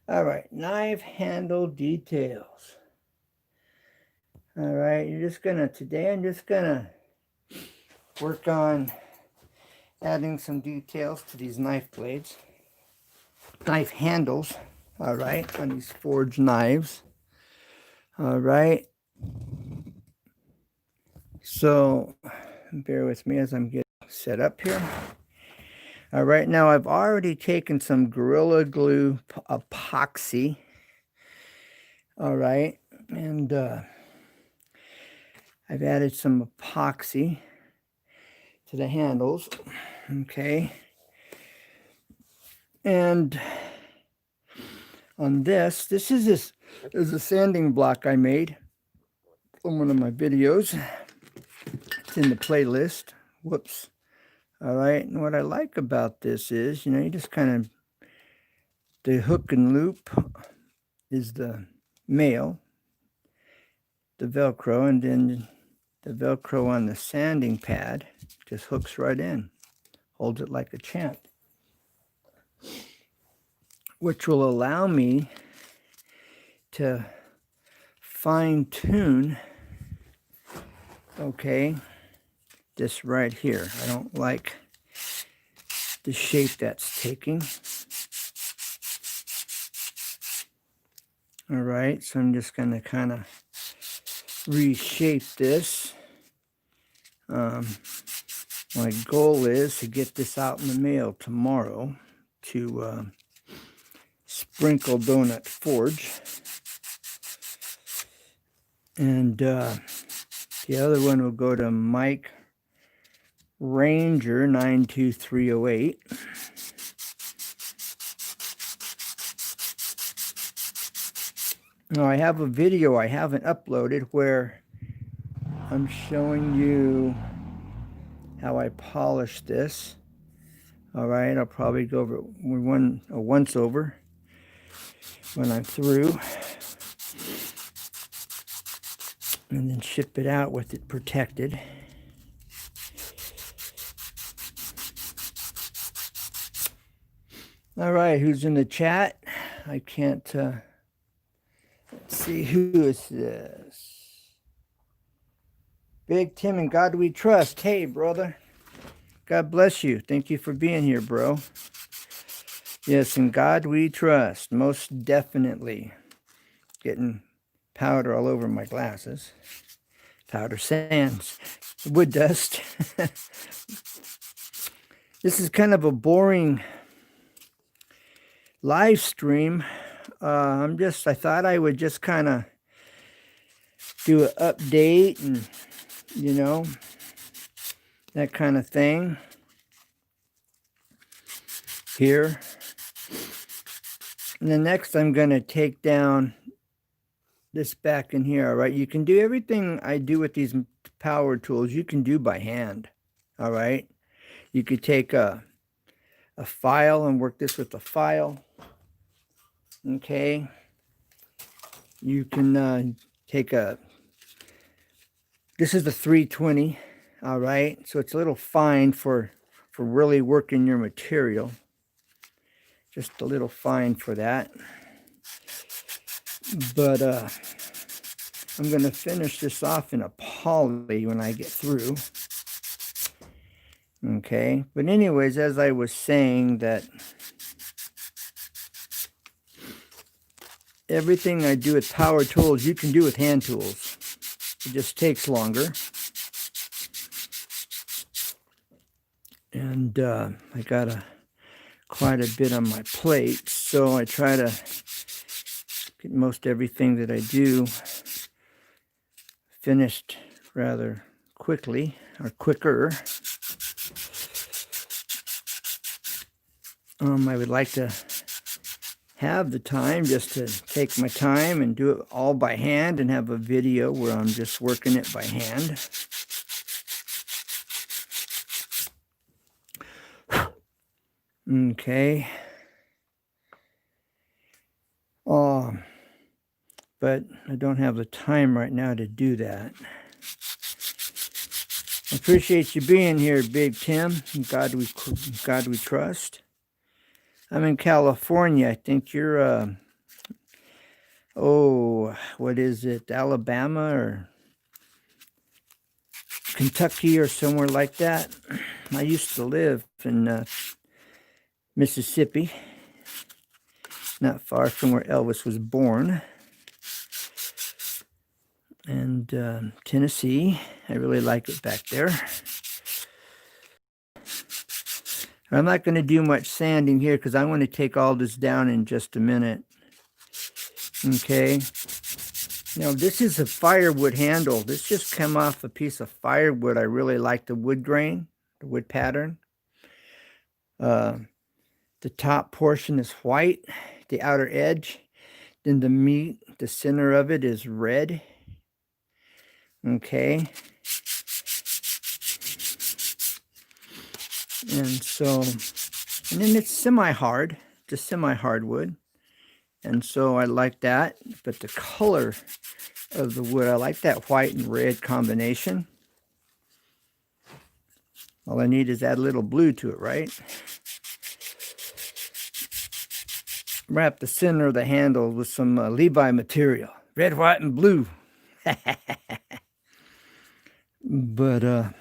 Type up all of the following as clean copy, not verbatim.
All right, knife handle details. All right, today I'm just gonna work on adding some details to these knife blades, knife handles, all right, on these forged knives. All right, so bear with me as I'm getting set up here. All right, now I've already taken some Gorilla Glue epoxy, all right, and I've added some epoxy to the handles, okay, and on this is a sanding block I made from one of my videos. It's in the playlist. Whoops. All right, and what I like about this is, you just kind of, the hook and loop is the male, the Velcro, and then the Velcro on the sanding pad just hooks right in, holds it like a champ, which will allow me to fine tune, okay, this right here. I don't like the shape that's taking. All right, so I'm just going to kind of reshape this. My goal is to get this out in the mail tomorrow to Sprinkle Donut Forge. And the other one will go to Mike Ranger 92308. Now I have a video I haven't uploaded where I'm showing you how I polish this. All right, I'll probably go over a once over when I'm through, and then ship it out with it protected. All right, who's in the chat? I can't let's see, who is this? Big Tim and God We Trust. Hey, brother. God bless you. Thank you for being here, bro. Yes, in God we trust. Most definitely. Getting powder all over my glasses. Powder sands. Wood dust. This is kind of a boring live stream. I thought I would just kind of do an update and, that kind of thing here. And then next I'm going to take down this back in here, all right? You can do everything I do with these power tools, you can do by hand, all right? You could take a file and work this with a file, okay? You can take this is the 320, all right? So it's a little fine for really working your material. Just a little fine for that. But I'm going to finish this off in a poly when I get through. Okay, but anyways, as I was saying, that everything I do with power tools, you can do with hand tools. It just takes longer. And I got quite a bit on my plate, so I try to get most everything that I do finished rather quickly, or quicker. I would like to have the time just to take my time and do it all by hand and have a video where I'm just working it by hand. Okay. But I don't have the time right now to do that. I appreciate you being here, Big Tim. God we trust. I'm in California. I think you're oh, what is it, Alabama or Kentucky or somewhere like that. I used to live in Mississippi, not far from where Elvis was born, and Tennessee. I really like it back there. I'm not going to do much sanding here because I want to take all this down in just a minute. Okay. Now, this is a firewood handle. This just came off a piece of firewood. I really like the wood grain, the wood pattern. The top portion is white, the outer edge. Then the meat, the center of it is red. Okay. And then it's semi-hard, just semi-hardwood. And so I like that. But the color of the wood, I like that white and red combination. All I need is add a little blue to it, right? Wrap the center of the handle with some Levi material. Red, white, and blue. But,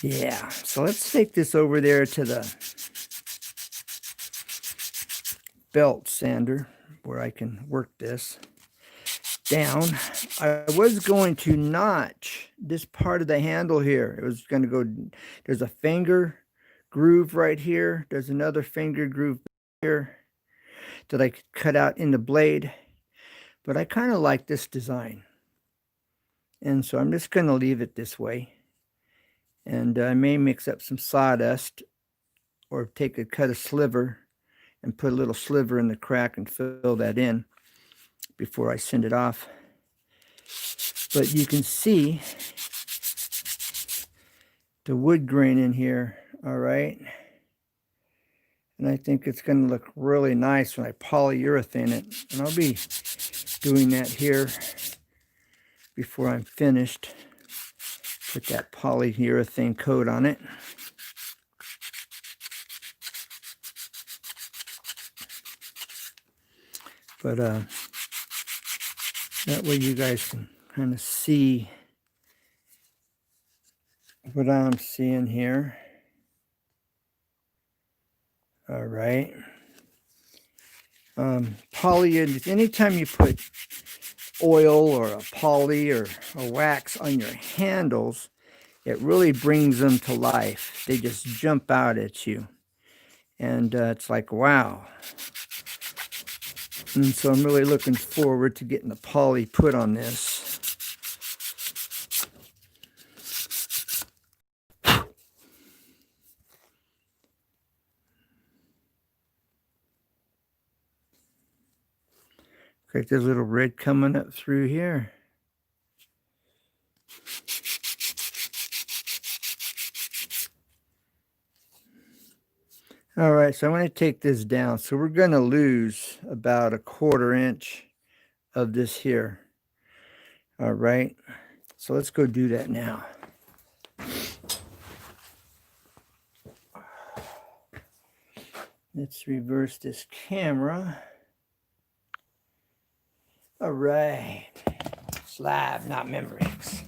yeah. So let's take this over there to the belt sander where I can work this down. I was going to notch this part of the handle here. It was going to go, there's a finger groove right here. There's another finger groove here that I could cut out in the blade. But I kind of like this design. And so I'm just going to leave it this way. And I may mix up some sawdust or cut a sliver and put a little sliver in the crack and fill that in before I send it off. But you can see the wood grain in here, all right? And I think it's going to look really nice when I polyurethane it. And I'll be doing that here before I'm finished. Put that polyurethane coat on it. But that way you guys can kind of see what I'm seeing here. All right. Anytime you put oil or a poly or a wax on your handles, it really brings them to life. They just jump out at you. And it's like, wow. And so I'm really looking forward to getting the poly put on this. Like there's a little red coming up through here. All right, so I'm going to take this down. So we're going to lose about 1/4 inch of this here. All right, so let's go do that now. Let's reverse this camera. All right, slab, not Memorex.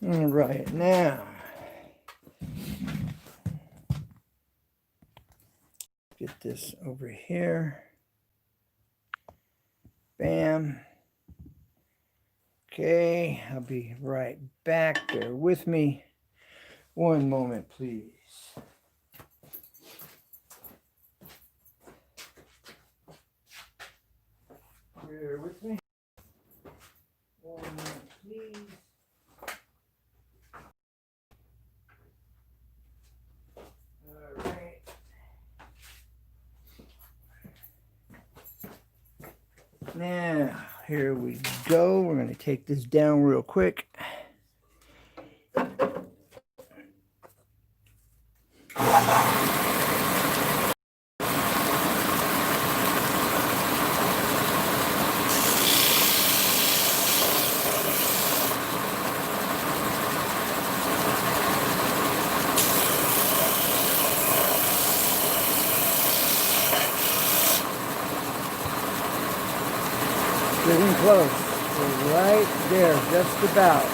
All right, now get this over here. Bam. Okay, I'll be right back. Bear with me. One moment, please. Bear with me. One moment, please. All right. Now, here we go. We're going to take this down real quick. getting close. We're right there, just about.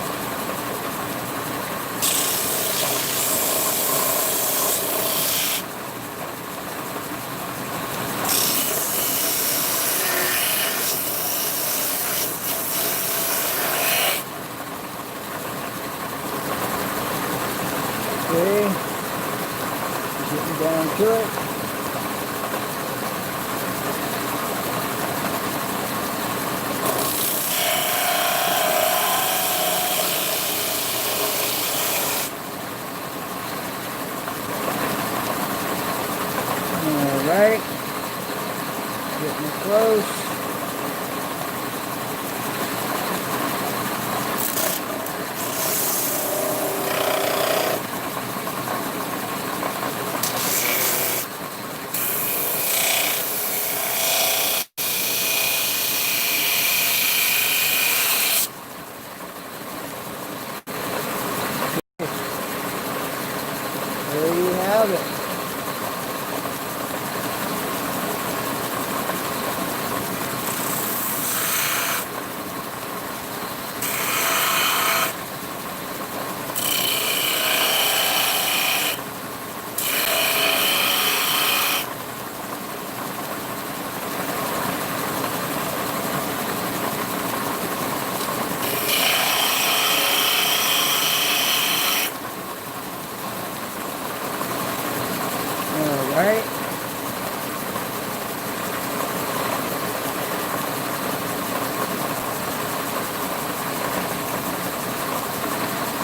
Okay, getting down to it. All right, getting close. There you have it. All right.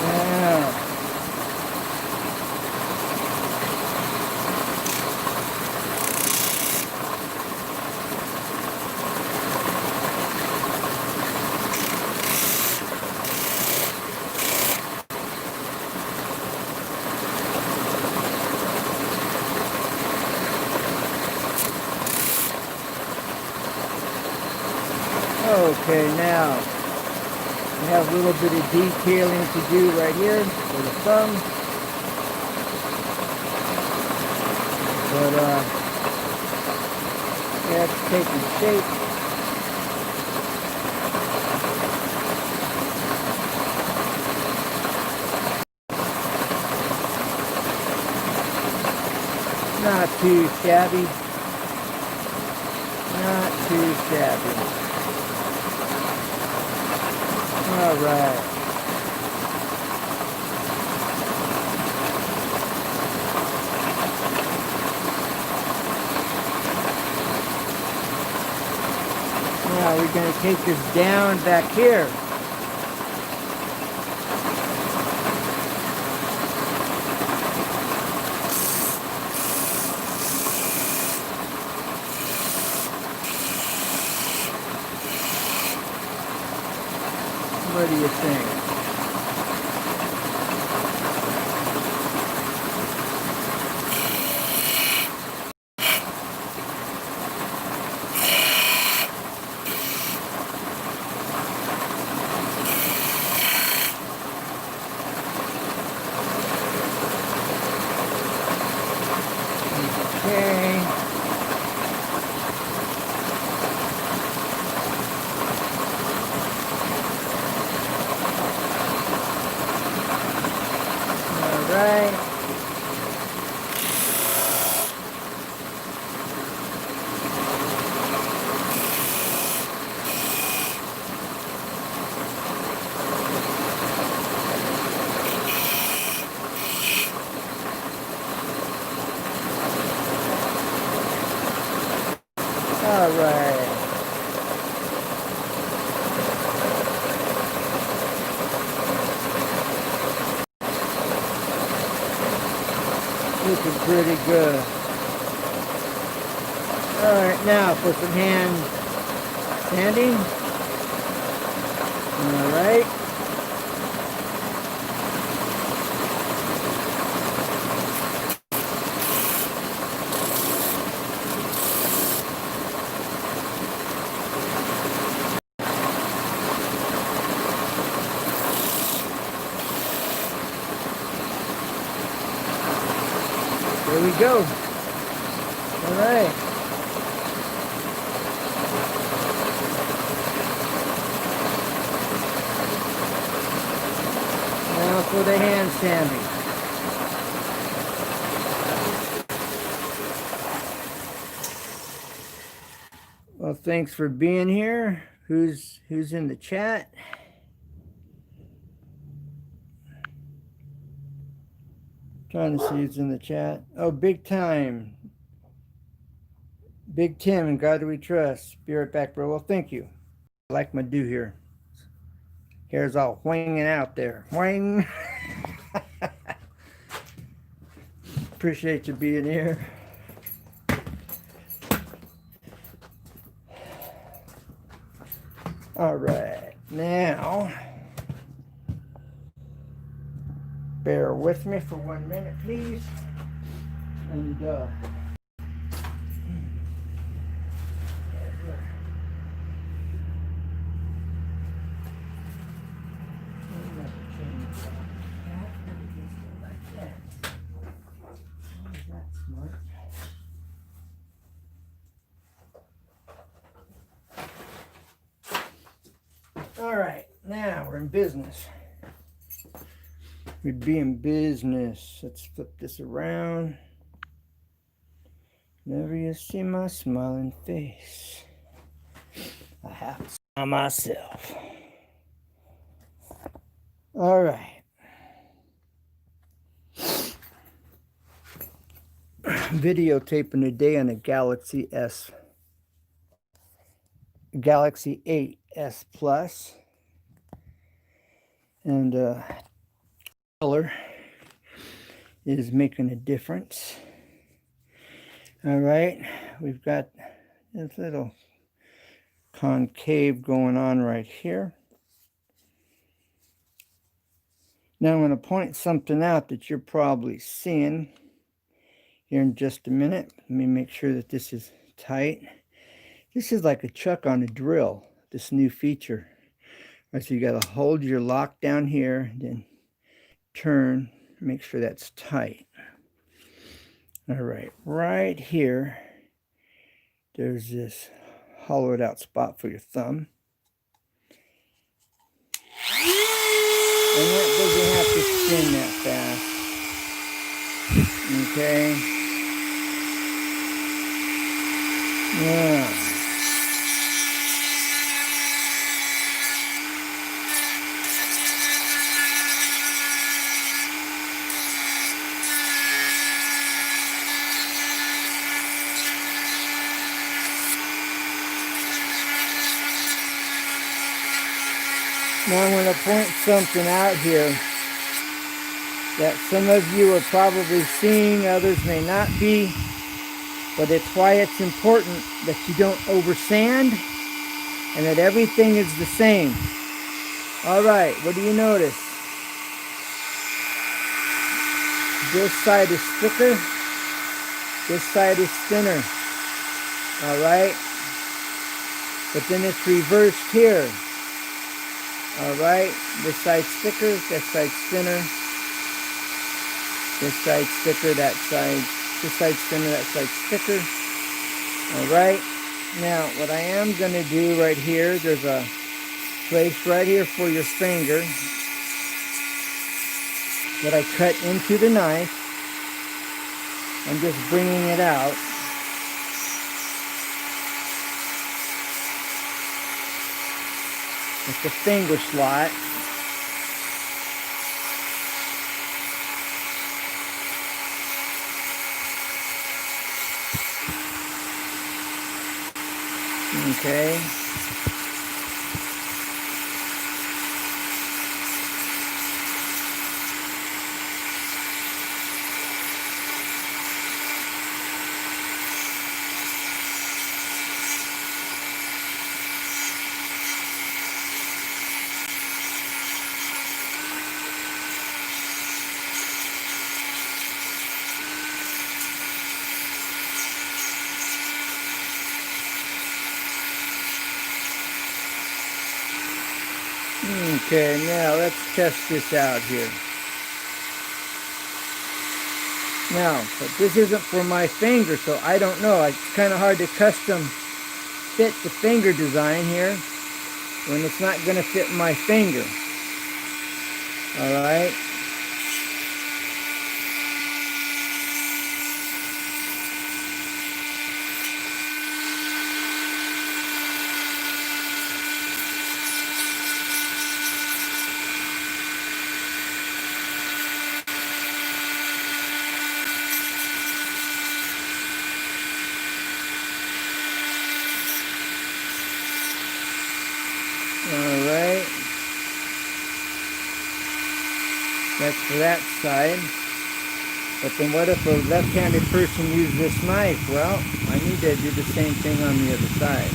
Yeah. Okay, now we have a little bit of detailing to do right here for the thumb. But that's taking shape. Not too shabby. Not too shabby. All right. Now we're going to take this down back here. What do you think? Okay. All right. All right. Looking pretty good. All right, now for some hand sanding. All right. There we go. All right. for the hand sanding. Well, thanks for being here. Who's in the chat? Trying to see who's in the chat. Oh, big time. Big Tim and God Do We Trust. Be right back, bro. Well, thank you. I like my do here. Hair's all whanging out there. Whang. Appreciate you being here. All right, now bear with me for 1 minute, please. And all right, now we're in business. We'd be in business. Let's flip this around. Whenever you see my smiling face, I have to smile myself. All right. Videotaping today on a Galaxy 8S Plus, and color is making a difference. All right, we've got this little concave going on right here. Now I'm going to point something out that you're probably seeing here in just a minute. Let me make sure that this is tight. This is like a chuck on a drill, this new feature. All right, so you got to hold your lock down here, then turn, make sure that's tight. All right, right here, there's this hollowed out spot for your thumb. And that doesn't have to spin that fast. Okay. Yeah. Now I'm going to point something out here that some of you are probably seeing, others may not be, but it's why it's important that you don't oversand and that everything is the same. All right, what do you notice? This side is thicker, this side is thinner. All right, but then it's reversed here. All right, this side's thicker, this side's thinner. This side's thicker, that side, this side's thinner, that side's thicker. All right, now what I am going to do right here, there's a place right here for your finger that I cut into the knife. I'm just bringing it out. It's the finger slot. Okay. Okay, now let's test this out here. Now, but this isn't for my finger, so I don't know. It's kind of hard to custom fit the finger design here when it's not going to fit my finger. All right. That's for that side. But then what if a left-handed person used this knife? Well, I need to do the same thing on the other side.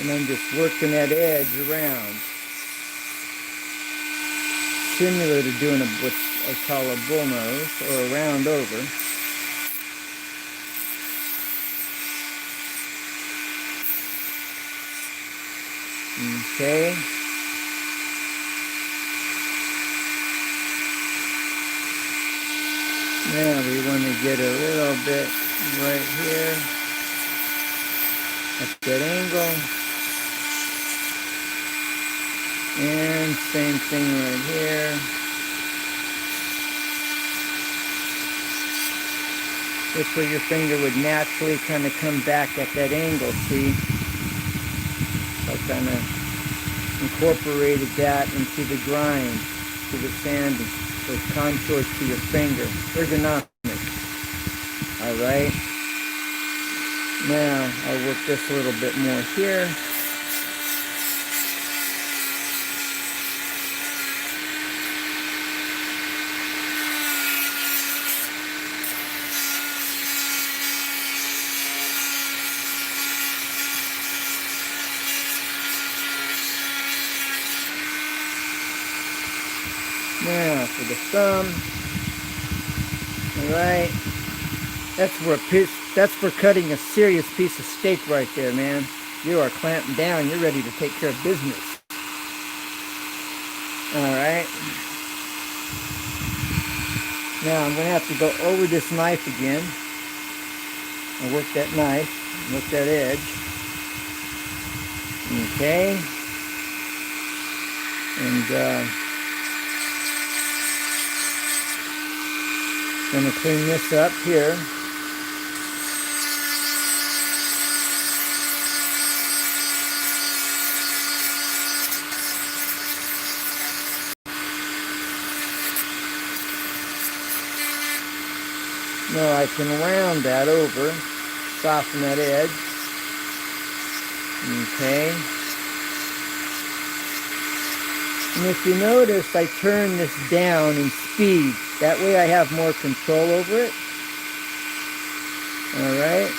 And I'm just working that edge around. Similar to doing what I call a bullnose or a round over. Okay. Now we want to get a little bit right here at that angle. And same thing right here. This way your finger would naturally kind of come back at that angle, see? I kind of incorporated that into the grind, to the sanding, those contours to your finger, ergonomic. All right. Now I'll work this a little bit more here. Now for the thumb, all right, that's for cutting a serious piece of steak right there, man. You are clamping down, you're ready to take care of business. All right. Now I'm gonna have to go over this knife again and work that knife, work that edge. Okay. And going to clean this up here. Now I can round that over, soften that edge. Okay. And if you notice, I turn this down in speed. That way I have more control over it. All right.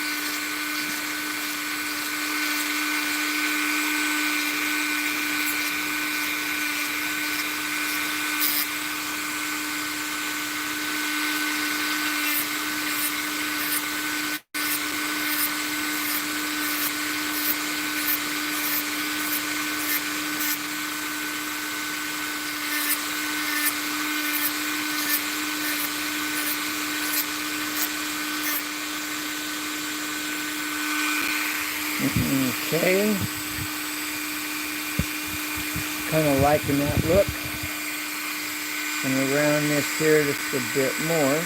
Okay, kind of liking that look. Gonna round this here just a bit more.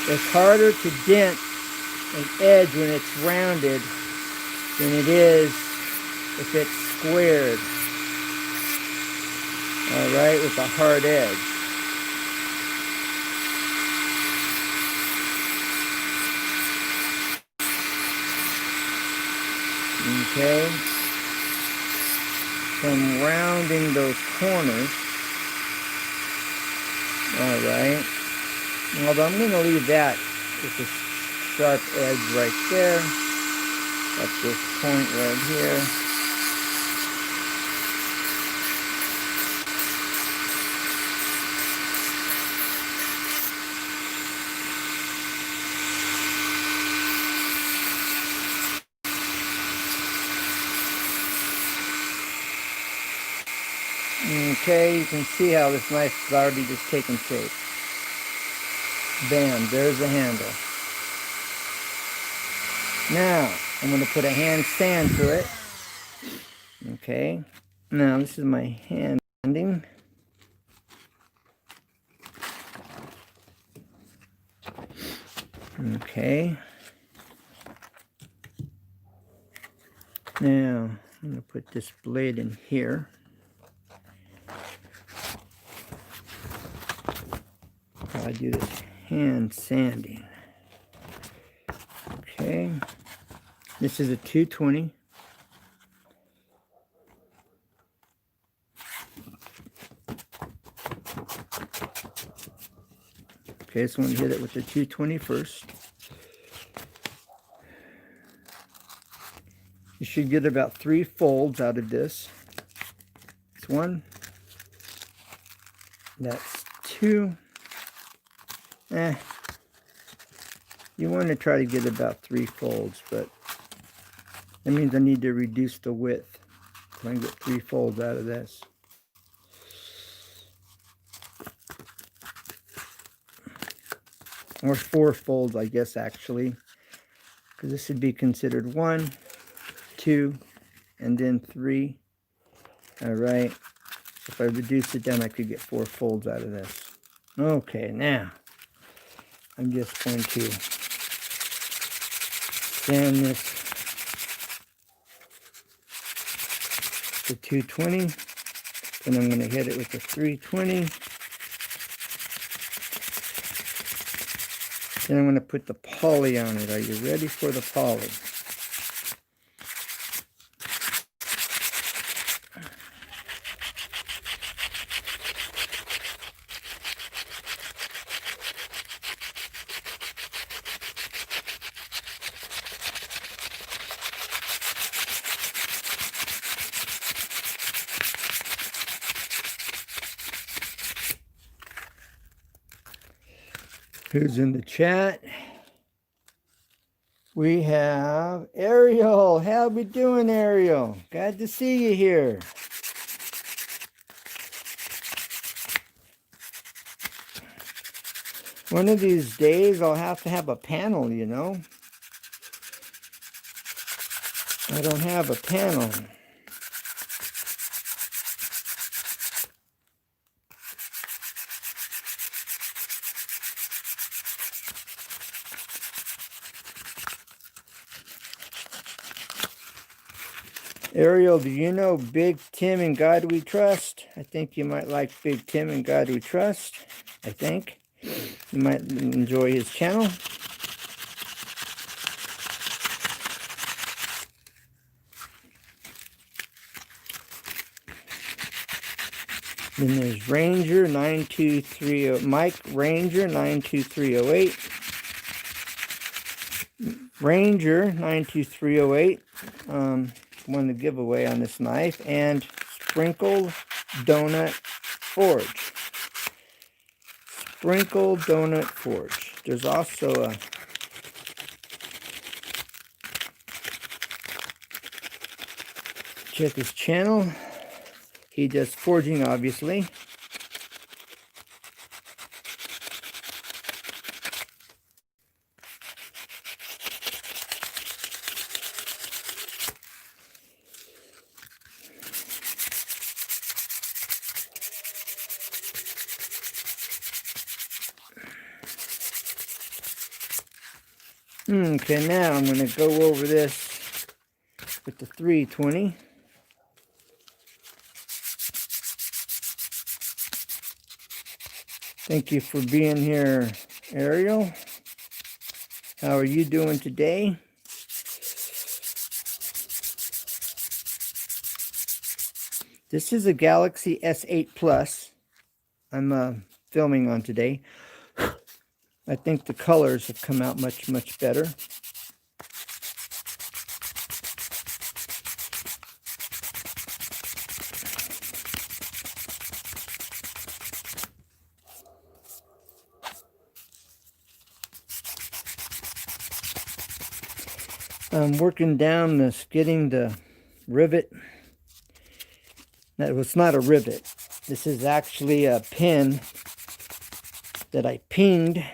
It's harder to dent an edge when it's rounded than it is if it's squared. All right, with a hard edge. Okay. So I'm rounding those corners. All right. Although I'm going to leave that with a sharp edge right there. At this point right here. Okay, you can see how this knife is already just taken shape. Bam, there's the handle. Now, I'm going to put a hand stand to it. Okay, now this is my hand standing. Okay. Now, I'm going to put this blade in here. I do this hand sanding. Okay. This is a 220. Okay, so I'm going to hit it with the 220 first. You should get about 3 folds out of this. That's 1. That's 2. You want to try to get about 3 folds, but that means I need to reduce the width so I can get 3 folds out of this. Or 4 folds, I guess, actually, because this would be considered 1, 2, and then 3. All right. If I reduce it down, I could get 4 folds out of this. Okay, now I'm just going to sand this to 220. Then I'm going to hit it with the 320. Then I'm going to put the poly on it. Are you ready for the poly? Who's in the chat? We have Ariel. How we doing, Ariel? Glad to see you here. One of these days I'll have to have a panel, you know. I don't have a panel. Ariel, do you know Big Tim and God We Trust? I think you might like Big Tim and God We Trust. I think. You might enjoy his channel. Then there's Ranger 92308, Mike Ranger 92308. Ranger 92308 won the giveaway on this knife, and Sprinkled Donut Forge. Sprinkled Donut Forge. There's also a check his channel. He does forging, obviously. Okay, now I'm going to go over this with the 320. Thank you for being here, Ariel. How are you doing today? This is a Galaxy S8 Plus I'm filming on today. I think the colors have come out much, much better. I'm working down this, getting the rivet. That was not a rivet. This is actually a pin that I pinged,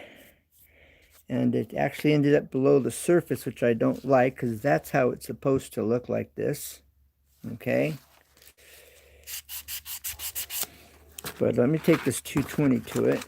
and it actually ended up below the surface, which I don't like, because that's how it's supposed to look, like this. Okay. But let me take this 220 to it.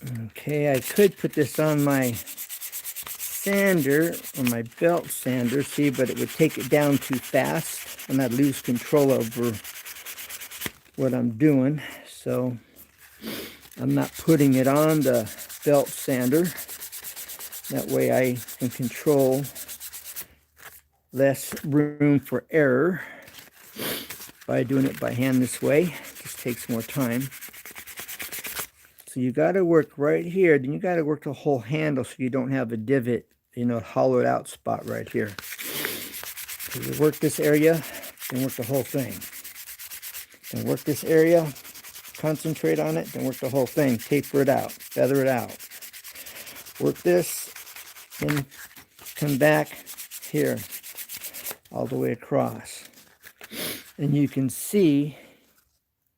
Okay, I could put this on my sander, or my belt sander, see, but it would take it down too fast and I'd lose control over what I'm doing. So I'm not putting it on the belt sander. That way I can control less room for error by doing it by hand this way. It just takes more time. So you got to work right here, then you got to work the whole handle so you don't have a divot, hollowed out spot right here. So you work this area, then work the whole thing. Then work this area, concentrate on it, then work the whole thing. Taper it out, feather it out. Work this, then come back here, all the way across. And you can see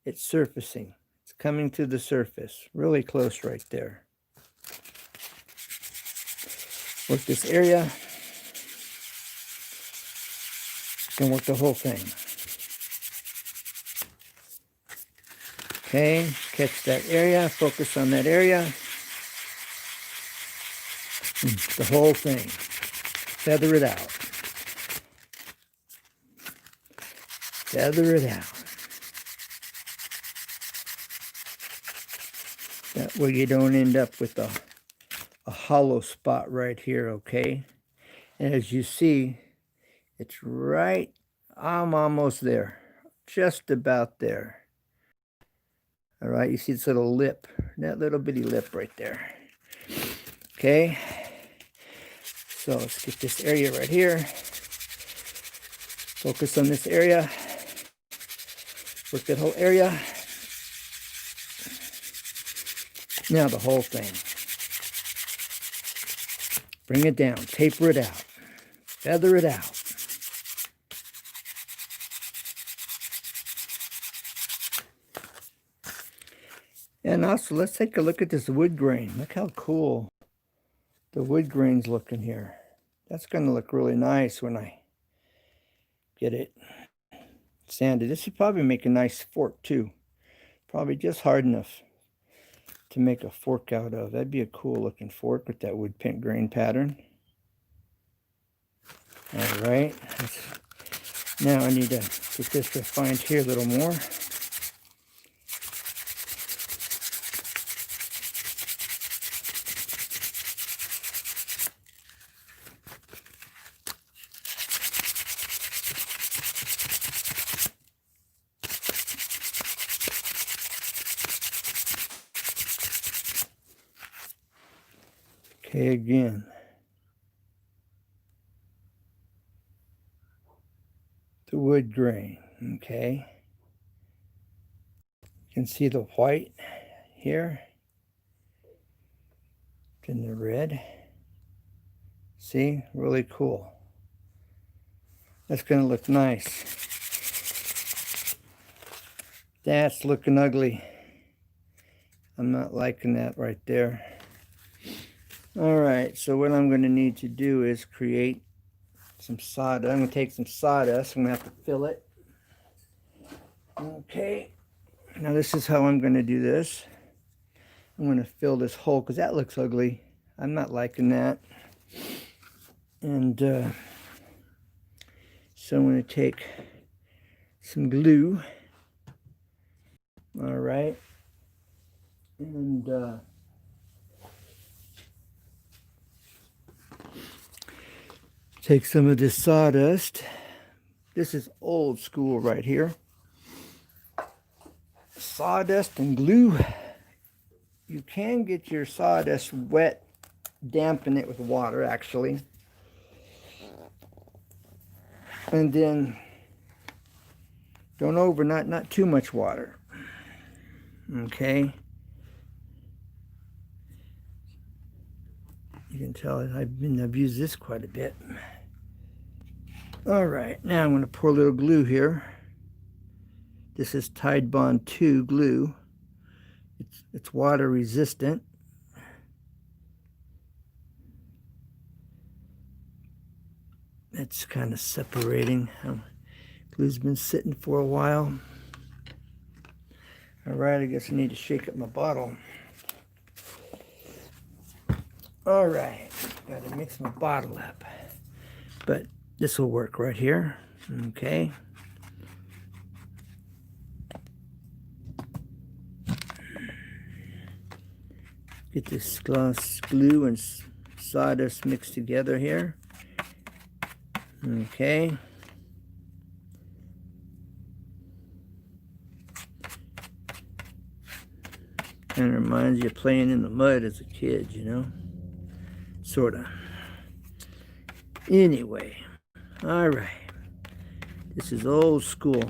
it's surfacing. It's coming to the surface, really close right there. Work this area, then work the whole thing. Okay, catch that area, focus on that area. The whole thing. Feather it out. Feather it out. That way you don't end up with a hollow spot right here, okay? And as you see, it's right, I'm almost there. Just about there. All right, you see this little lip, that little bitty lip right there. Okay, so let's get this area right here. Focus on this area. Work that whole area. Now the whole thing. Bring it down, taper it out, feather it out. And also, let's take a look at this wood grain. Look how cool the wood grain's looking here. That's going to look really nice when I get it sanded. This would probably make a nice fork too. Probably just hard enough to make a fork out of. That'd be a cool looking fork with that wood pink grain pattern. All right. Now I need to get this refined here a little more. Okay, again. The wood grain, okay. You can see the white here. Then the red. See, really cool. That's going to look nice. That's looking ugly. I'm not liking that right there. All right, so what I'm going to need to do is create some sawdust. I'm going to take some sawdust. I'm going to have to fill it. Okay. Now this is how I'm going to do this. I'm going to fill this hole because that looks ugly. I'm not liking that. And so I'm going to take some glue. All right. And take some of this sawdust. This is old school right here. Sawdust and glue. You can get your sawdust wet, dampen it with water actually. And then don't not too much water. Okay. You can tell I've used this quite a bit. All right, now I'm going to pour a little glue here. This is Tide Bond 2 glue. It's water resistant. It's kind of separating. Glue's been sitting for a while. All right, I guess I need to shake up my bottle. All right, got to mix my bottle up, but this will work right here. Okay. Get this gloss glue and sawdust mixed together here. Okay. Kind of reminds you of playing in the mud as a kid, you know? Sort of. Anyway, all right. This is old school.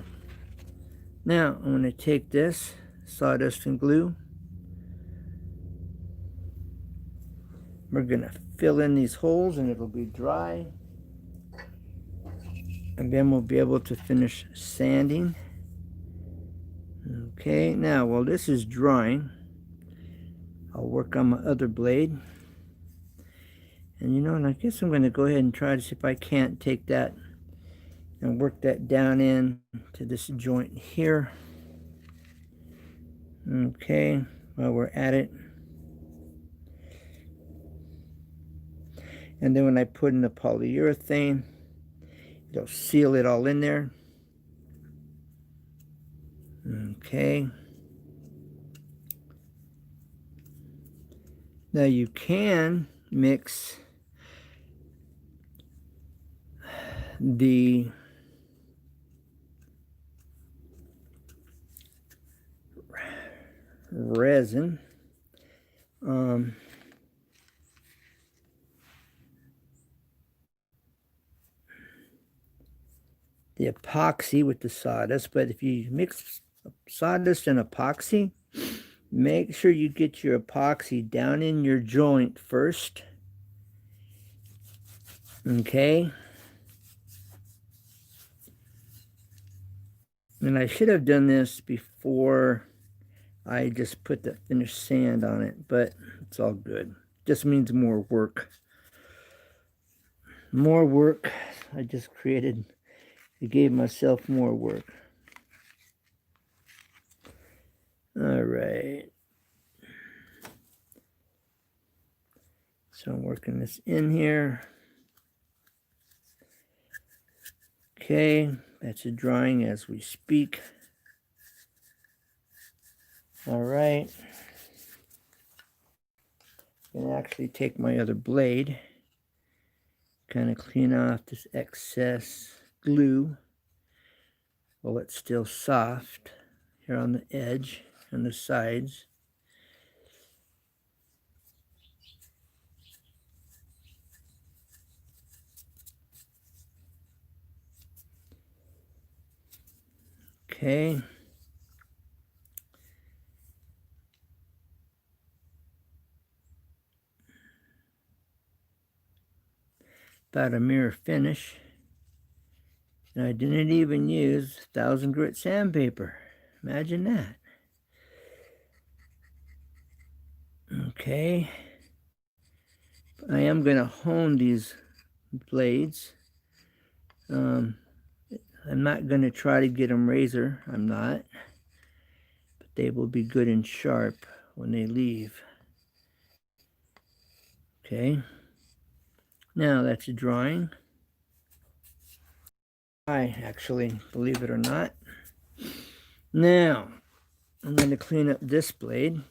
Now, I'm going to take this sawdust and glue. We're going to fill in these holes and it'll be dry. And then we'll be able to finish sanding. Okay, now while this is drying, I'll work on my other blade. And you know, and I guess I'm going to go ahead and try to see if I can't take that and work that down in to this joint here. Okay, while we're at it. And then when I put in the polyurethane, it'll seal it all in there. Okay. Now you can mix the resin the epoxy with the sawdust, but if you mix sawdust and epoxy, make sure you get your epoxy down in your joint first. Okay. And I should have done this before I just put the finished sand on it, but it's all good. Just means more work. More work. I just gave myself more work. All right. So I'm working this in here. Okay, that's drying as we speak. All right. I'm going to actually take my other blade, kind of clean off this excess glue while it's still soft here on the edge and the sides. Okay. About a mirror finish. And I didn't even use 1000 grit sandpaper. Imagine that. Okay. I am going to hone these blades. I'm not going to try to get them razor. I'm not. But they will be good and sharp when they leave. Okay. Now that's drying. Actually, believe it or not. Now, I'm going to clean up this blade.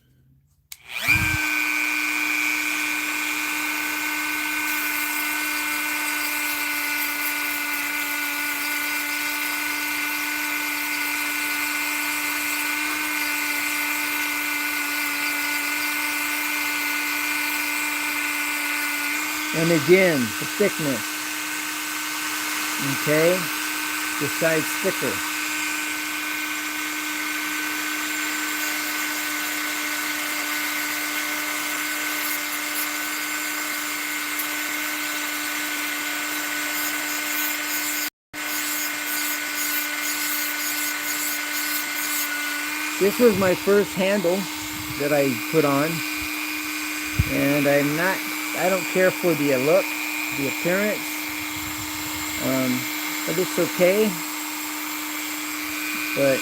And again, the thickness. Okay? The side's thicker. This was my first handle that I put on. And I don't care for the look, the appearance. But it's okay. But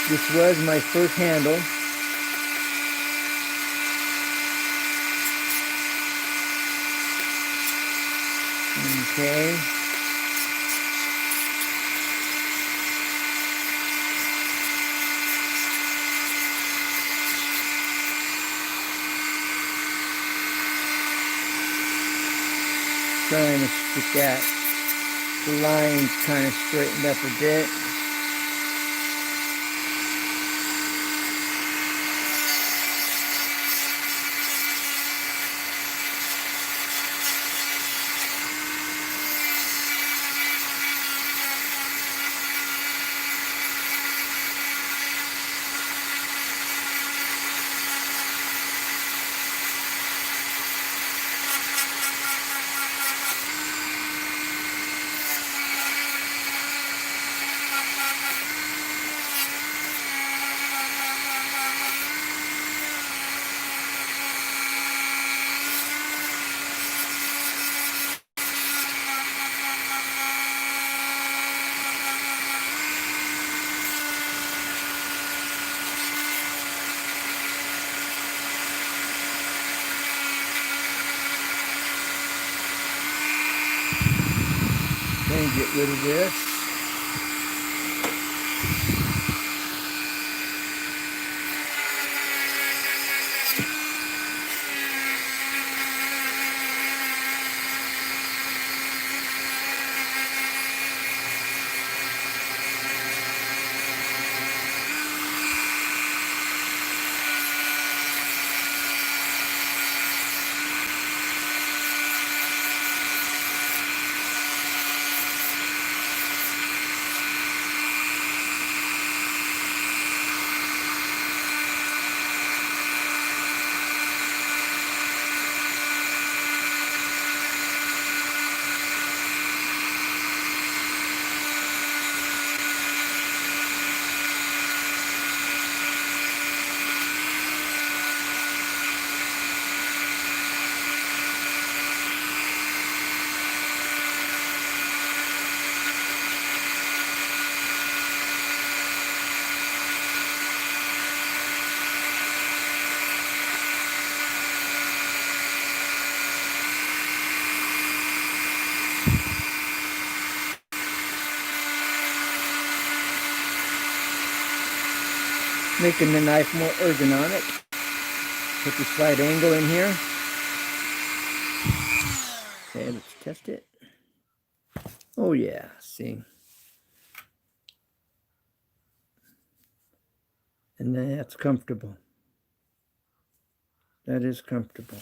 this was my first handle. Okay. Trying to get that line kind of straightened up a bit. Then get rid of this. Making the knife more ergonomic. Put the slight angle in here. Okay, let's test it. Oh yeah, see. And that's comfortable. That is comfortable.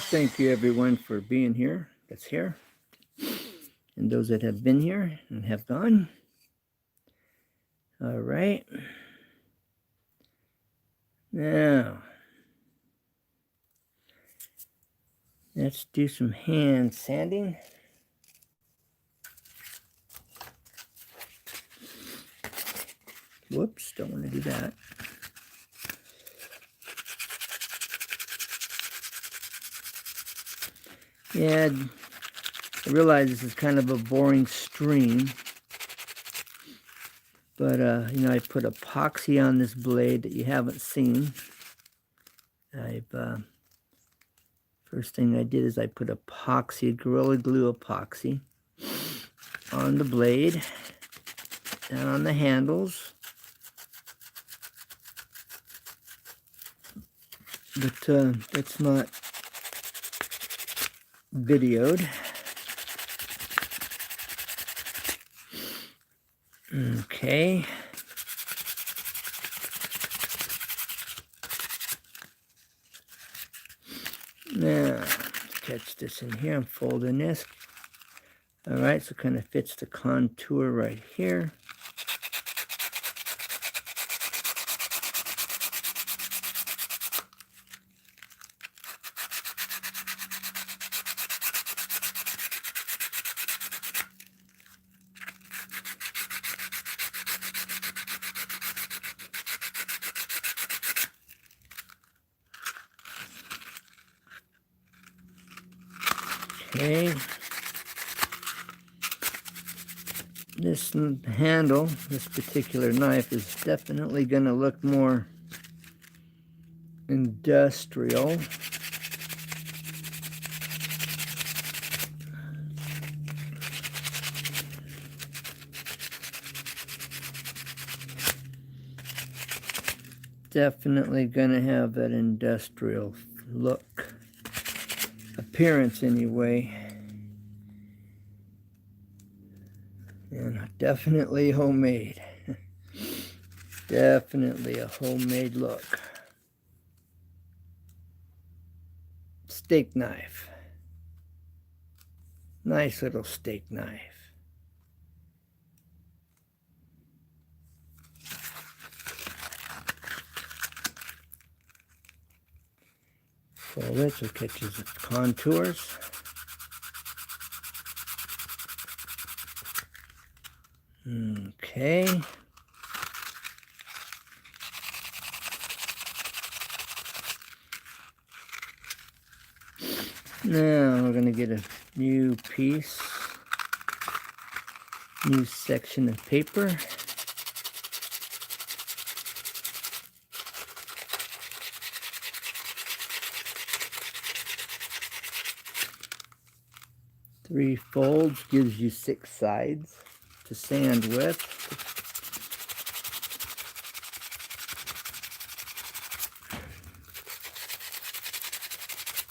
Thank you everyone for being here. That's here. And those that have been here and have gone. All right. Now, let's do some hand sanding. Whoops, don't want to do that. Yeah, I realize this is kind of a boring stream, but you know, I put epoxy on this blade that you haven't seen. First thing I did is I put epoxy, Gorilla Glue epoxy, on the blade and on the handles. But that's not videoed. Okay. Now, catch this in here. I'm folding this. All right, so it kind of fits the contour right here. Okay, this handle, this particular knife is definitely going to look more industrial. Definitely going to have that industrial look. Appearance anyway, and definitely homemade. Definitely a homemade look. Steak knife. Nice little steak knife. Fold it so it catches the contours. Okay. Now we're going to get a new piece, new section of paper. Three folds gives you 6 sides to sand with.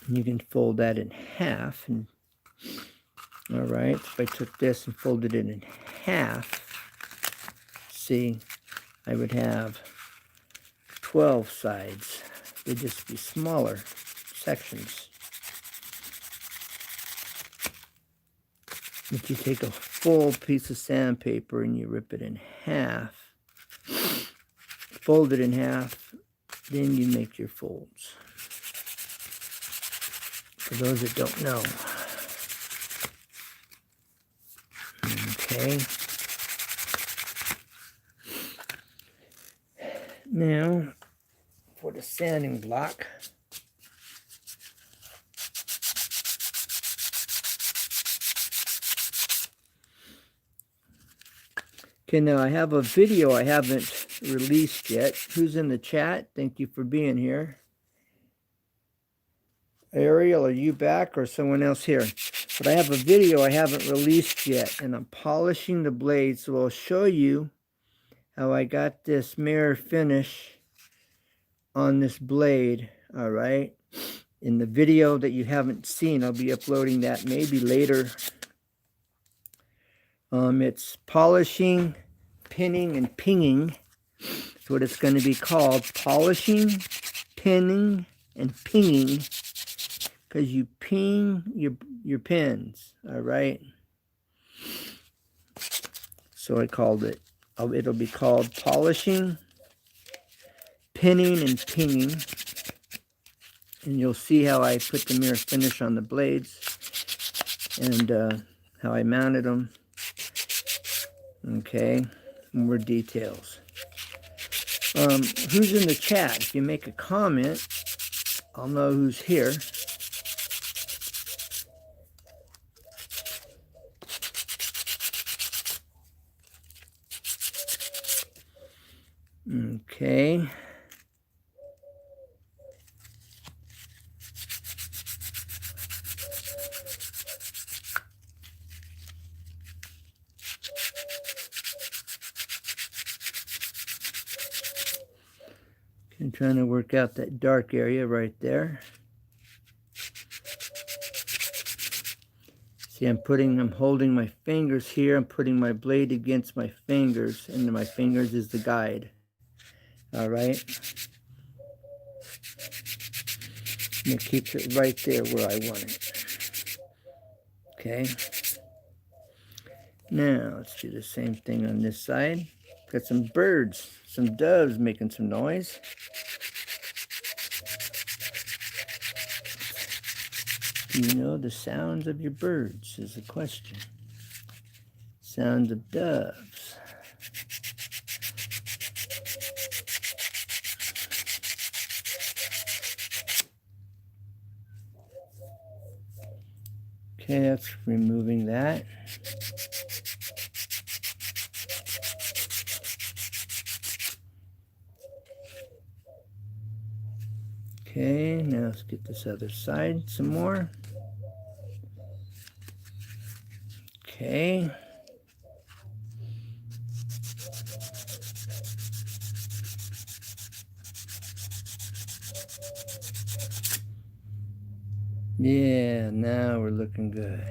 You can fold that in half. And, all right, if I took this and folded it in half, see, I would have 12 sides. They'd just be smaller sections. If you take a full piece of sandpaper and you rip it in half, fold it in half, then you make your folds. For those that don't know. Okay. Now, for the sanding block, okay, now I have a video I haven't released yet. Who's in the chat? Thank you for being here. Ariel, are you back or someone else here? But I have a video I haven't released yet, and I'm polishing the blade, so I'll show you how I got this mirror finish on this blade, all right? In the video that you haven't seen, I'll be uploading that maybe later. It's polishing, pinning, and pinging. That's what it's going to be called. Polishing, pinning, and pinging. because you ping your pins, all right? So I called it, it'll be called polishing, pinning, and pinging. And you'll see how I put the mirror finish on the blades and how I mounted them. Okay, more details. Who's in the chat? If you make a comment, I'll know who's here. Okay. I'm trying to work out that dark area right there. See, I'm holding my fingers here. I'm putting my blade against my fingers, and my fingers is the guide. All right. And it keeps it right there where I want it. Okay. Now, let's do the same thing on this side. Got some birds, some doves making some noise. Do you know the sounds of your birds is the question. Sounds of doves. Okay, that's removing that. Okay, now let's get this other side some more. Okay. Yeah, now we're looking good.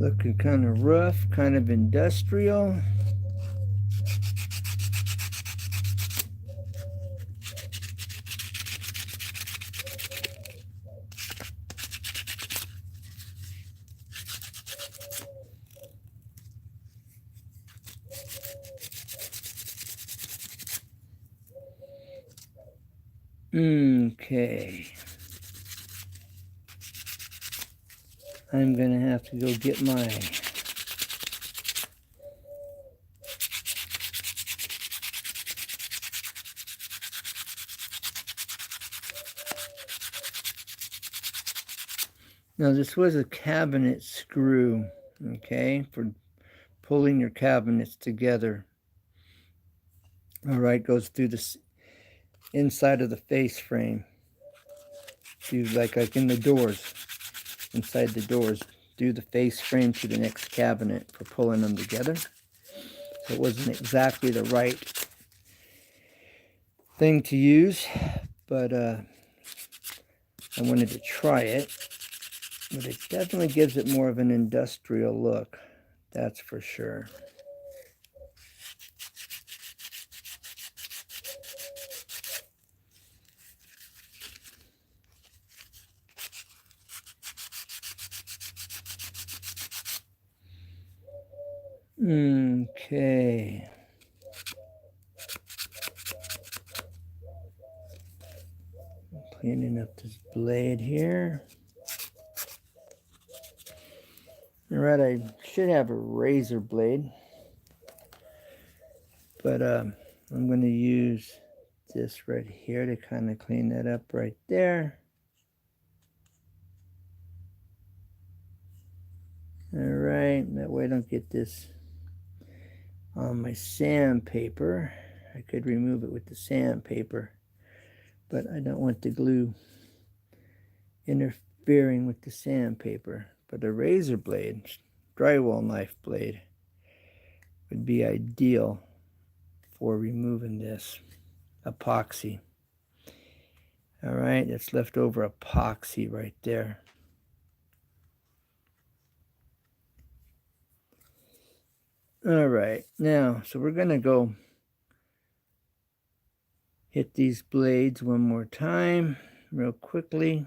Looking kind of rough, kind of industrial. Okay. I'm gonna have to go get my now this was a cabinet screw, okay, for pulling your cabinets together. All right, goes through the inside of the face frame. Do like in the doors, inside the doors. Do the face frame to the next cabinet for pulling them together. So it wasn't exactly the right thing to use, but I wanted to try it. But it definitely gives it more of an industrial look, that's for sure. Okay. Cleaning up this blade here. All right, I should have a razor blade, but I'm going to use this right here to kind of clean that up right there. All right, that way I don't get this on my sandpaper. I could remove it with the sandpaper, but I don't want the glue interfering with the sandpaper. But a razor blade, drywall knife blade, would be ideal before removing this epoxy. All right, that's leftover epoxy right there. All right, now, so we're going to go hit these blades one more time real quickly.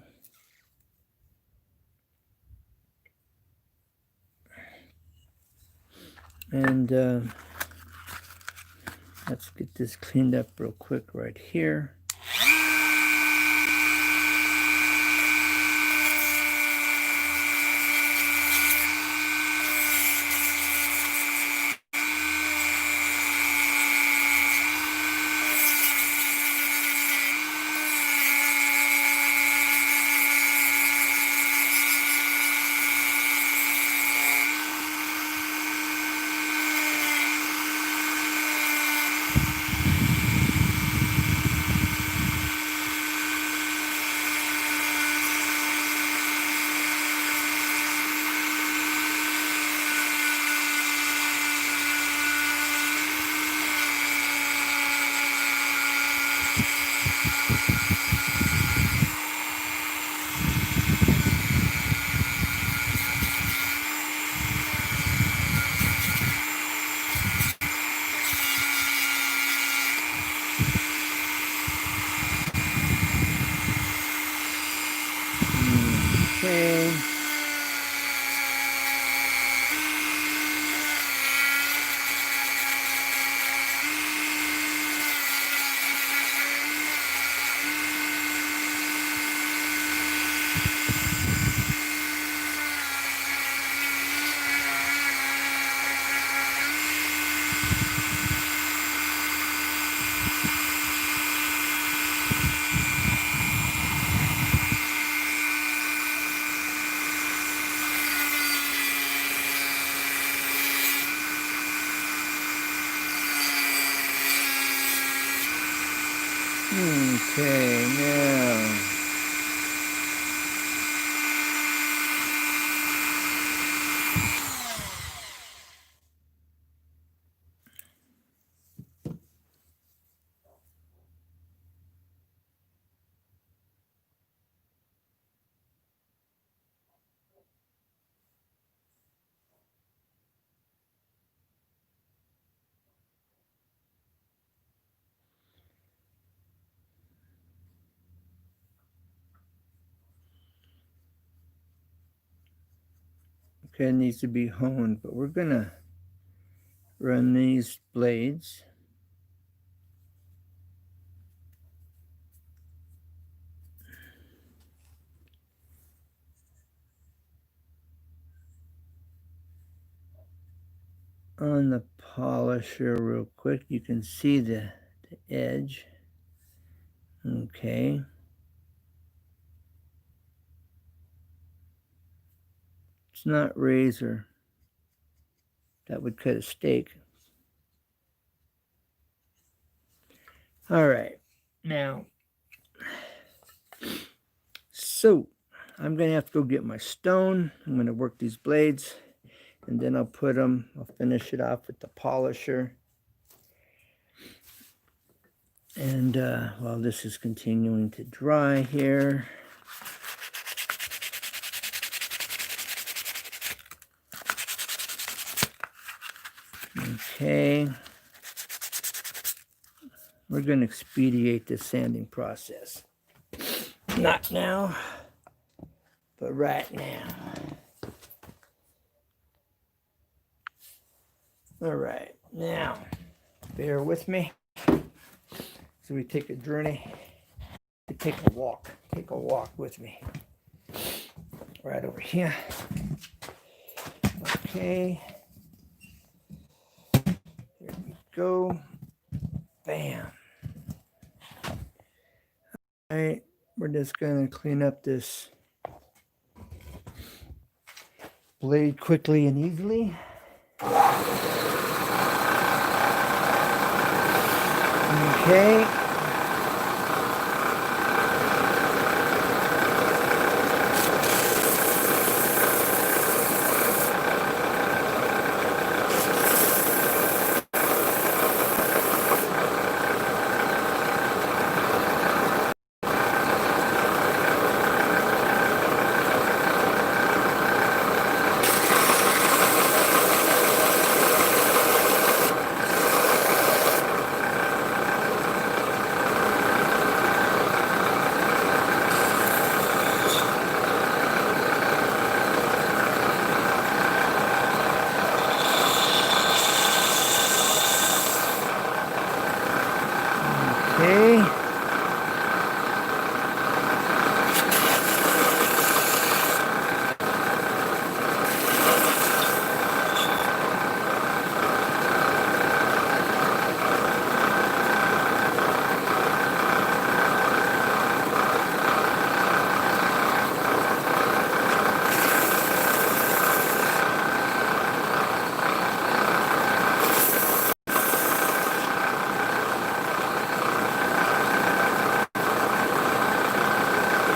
And let's get this cleaned up real quick right here. Okay. Okay, now. Okay, it needs to be honed, but we're gonna run these blades on the polisher real quick. You can see the edge. Okay. It's not razor. That would cut a steak. All right. Now, so I'm going to have to go get my stone. I'm going to work these blades, and then I'll finish it off with the polisher. And while this is continuing to dry here, okay, we're going to expedite this sanding process. Not now, but right now. All right, now, bear with me. So we take a journey, take a walk with me. Right over here. Okay. There we go. Bam. All right, we're just gonna clean up this blade quickly and easily. Okay.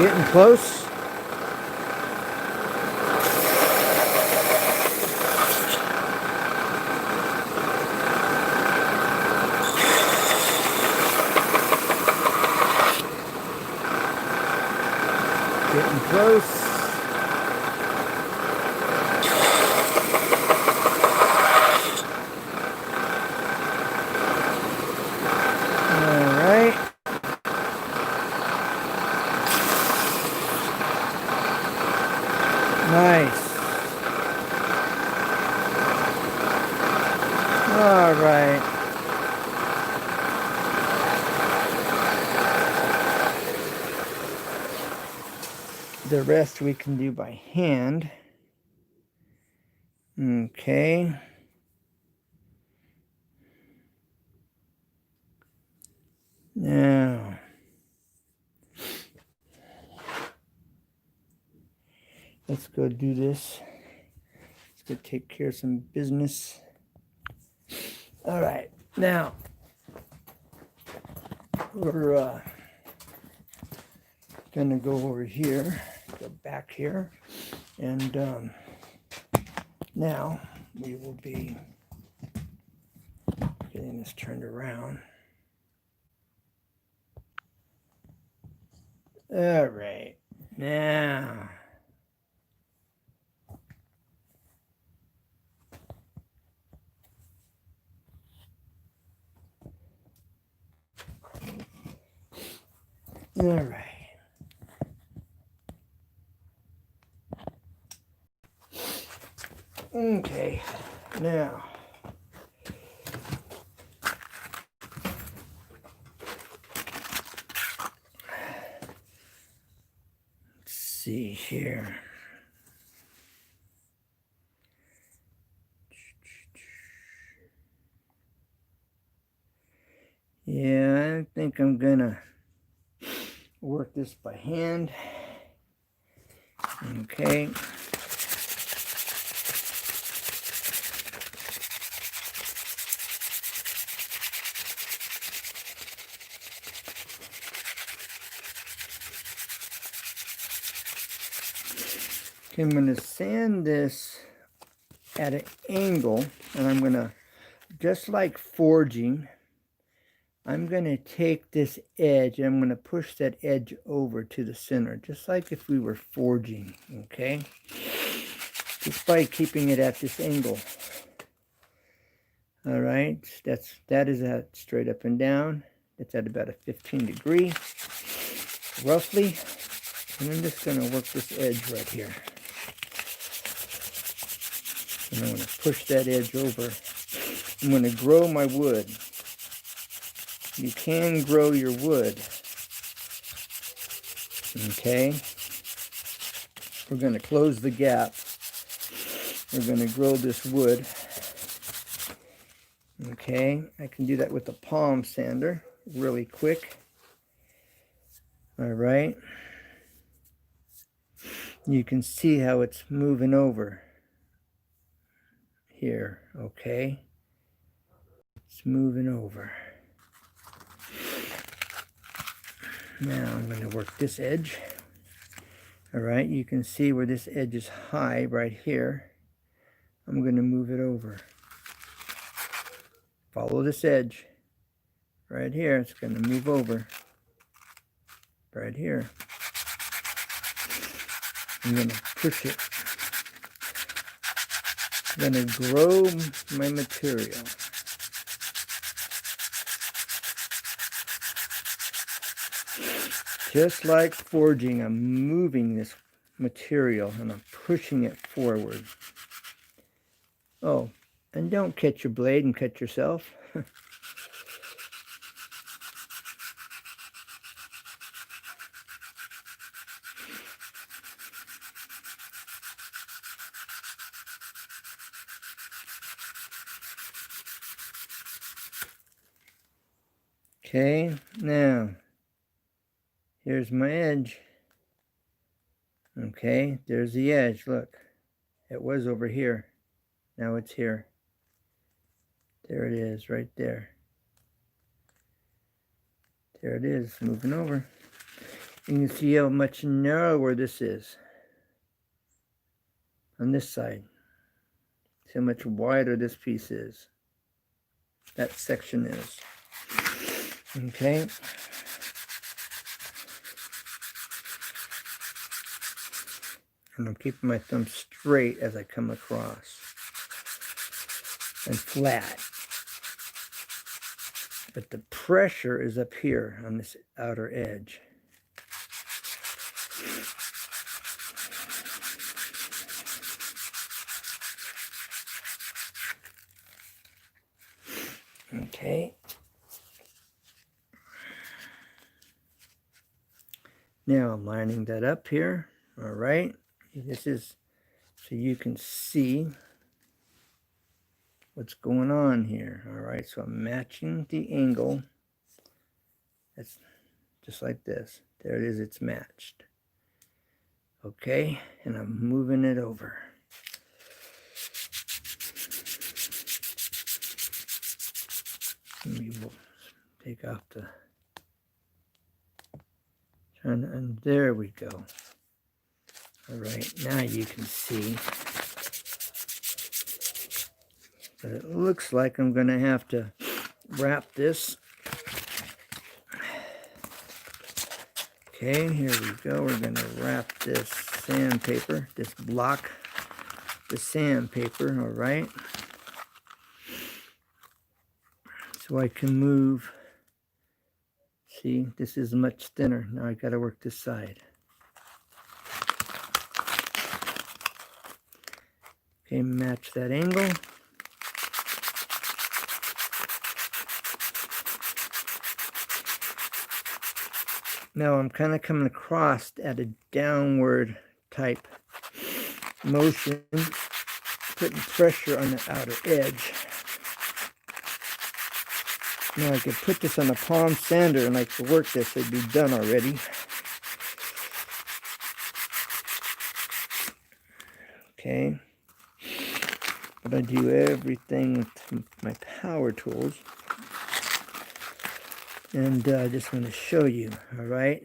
Getting close. Getting close. All right. Nice. All right. The rest we can do by hand. Okay. Now, let's go do this. Let's go take care of some business. All right. Now, we're going to go over here, go back here, and now we will be getting this turned around. All right, now all right. Okay, now let's see here. Yeah, I think I'm gonna work this by hand. Okay. Okay, I'm going to sand this at an angle, and I'm going to, just like forging, I'm going to take this edge and I'm going to push that edge over to the center, just like if we were forging, okay? Just by keeping it at this angle. All right, that is at straight up and down. It's at about a 15 degree, roughly. And I'm just going to work this edge right here. And I'm going to push that edge over. I'm going to grow my wood. You can grow your wood. Okay. We're going to close the gap. We're going to grow this wood. Okay. I can do that with a palm sander really quick. All right. You can see how it's moving over here. Okay. It's moving over. Now I'm going to work this edge. All right, you can see where this edge is high right here. I'm going to move it over. Follow this edge right here. It's going to move over right here. I'm going to push it. I'm going to grow my material. Just like forging, I'm moving this material and I'm pushing it forward. Oh, and don't catch your blade and cut yourself. Okay, now here's my edge. Okay, there's the edge. Look, it was over here. Now it's here. There it is, right there. There it is, moving over. You can see how much narrower this is on this side. See how much wider this piece is. That section is. Okay. And I'm keeping my thumb straight as I come across. And flat. But the pressure is up here on this outer edge. Okay. Now I'm lining that up here. All right. This is so you can see what's going on here. All right. So I'm matching the angle. That's just like this. There it is. It's matched. Okay. And I'm moving it over. We will take off the, and there we go. All right, now you can see that it looks like I'm going to have to wrap this. Okay, here we go. We're going to wrap this sandpaper, this block, the sandpaper, all right? So I can move. See, this is much thinner. Now I got to work this side. Okay, match that angle. Now I'm kind of coming across at a downward type motion, putting pressure on the outer edge. Now I could put this on a palm sander and I could work this, it'd be done already. Okay. But I do everything with my power tools. And I just want to show you, all right?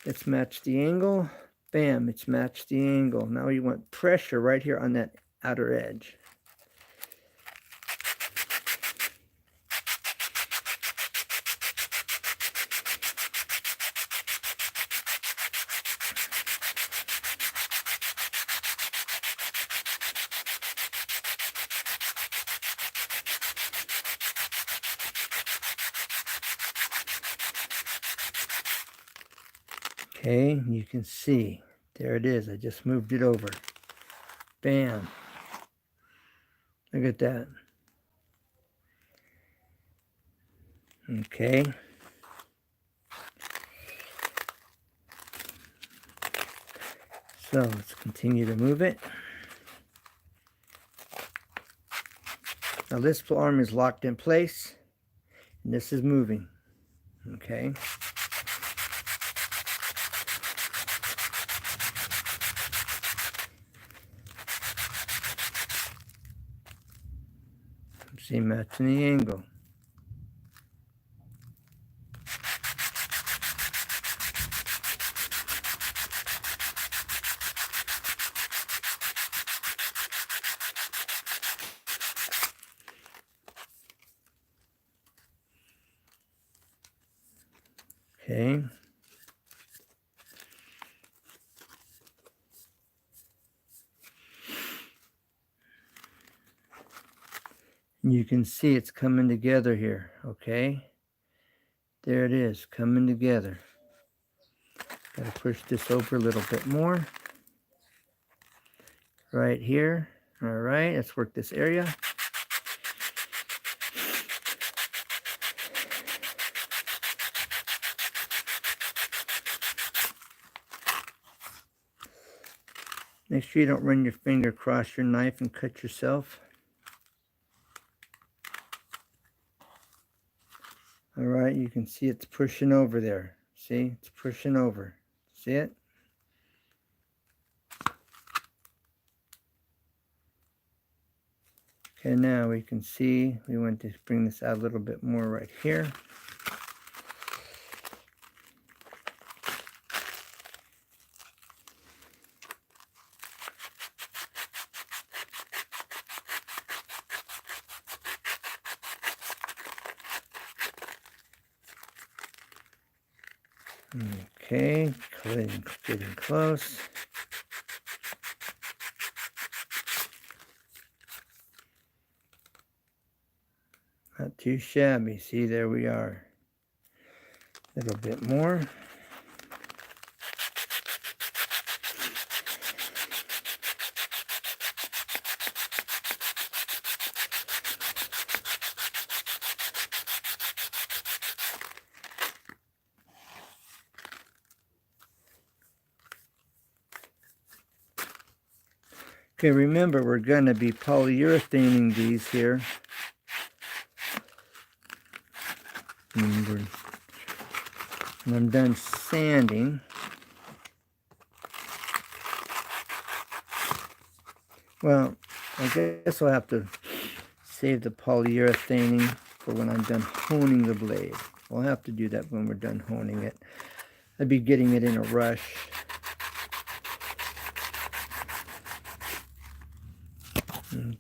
Let's match the angle. Bam, it's matched the angle. Now you want pressure right here on that outer edge. Okay, you can see, there it is. I just moved it over. Bam. Look at that. Okay. So let's continue to move it. Now this arm is locked in place, and this is moving. Okay. See, matching the angle. Okay. And you can see it's coming together here, okay? There it is, coming together. Gotta push this over a little bit more. Right here. All right, let's work this area. Make sure you don't run your finger across your knife and cut yourself. All right, you can see it's pushing over there. See, it's pushing over. See it? Okay, now we can see, we want to bring this out a little bit more right here. Okay, getting close. Not too shabby. See, there we are. A little bit more. Okay, remember we're going to be polyurethaning these here. And when I'm done sanding, well, I guess I'll have to save the polyurethaning for when I'm done honing the blade. We'll have to do that when we're done honing it. I'd be getting it in a rush.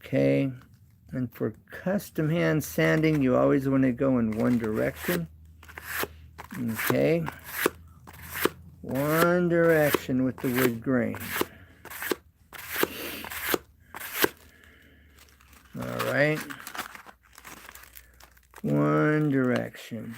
Okay, and for custom hand sanding, you always want to go in one direction. Okay, one direction with the wood grain. All right, one direction.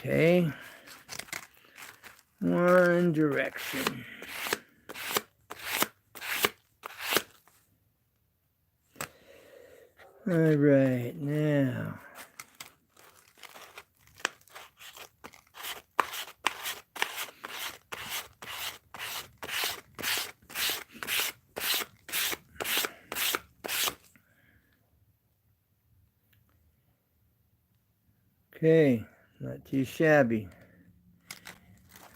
Okay, one direction. All right, now. Okay, not too shabby.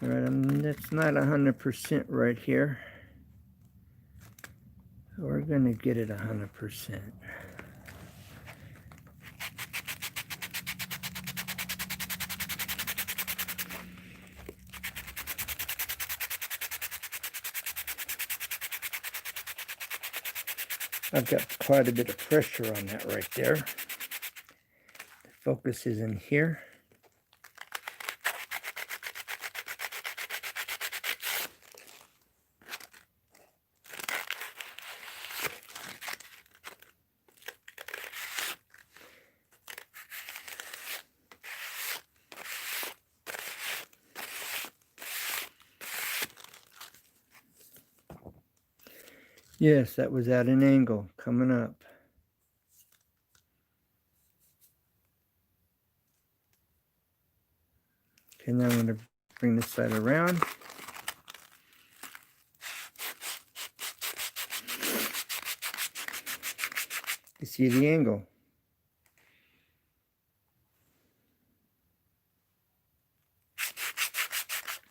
All right, that's not 100% right here. We're going to get it 100%. I've got quite a bit of pressure on that right there. The focus is in here. Yes, that was at an angle coming up. Okay, now I'm going to bring this side around. You see the angle.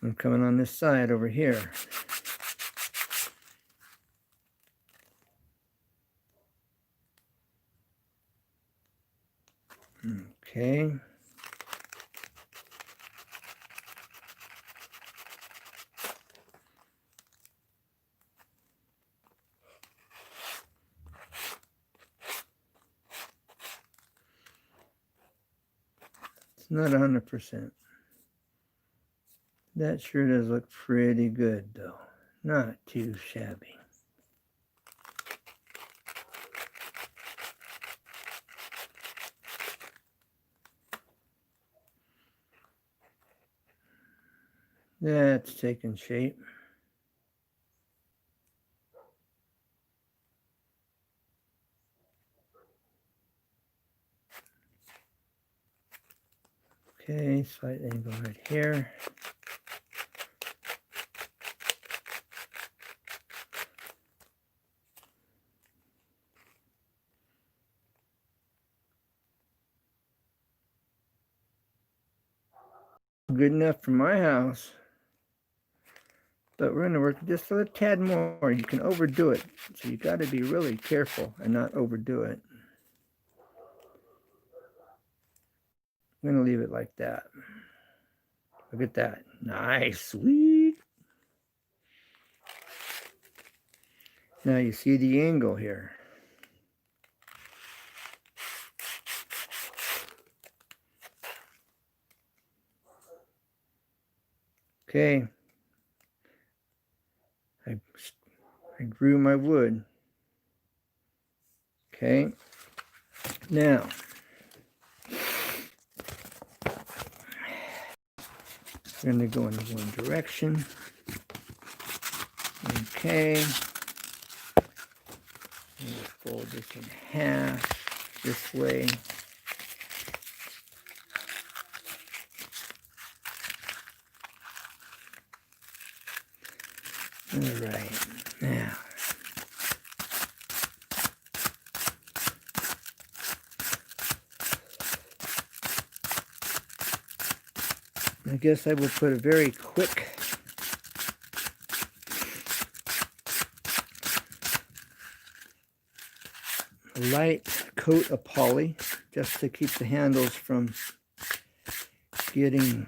I'm coming on this side over here. Okay. It's not 100%. That sure does look pretty good, though. Not too shabby. That's taking shape. Okay, slight angle right here. Good enough for my house. But we're going to work just a little tad more. You can overdo it. So you got to be really careful and not overdo it. I'm going to leave it like that. Look at that. Nice, sweet. Now you see the angle here. Okay. I grew my wood. Okay. Now, we're going to go in one direction. Okay. Fold this in half this way. All right, now. I guess I will put a very quick light coat of poly just to keep the handles from getting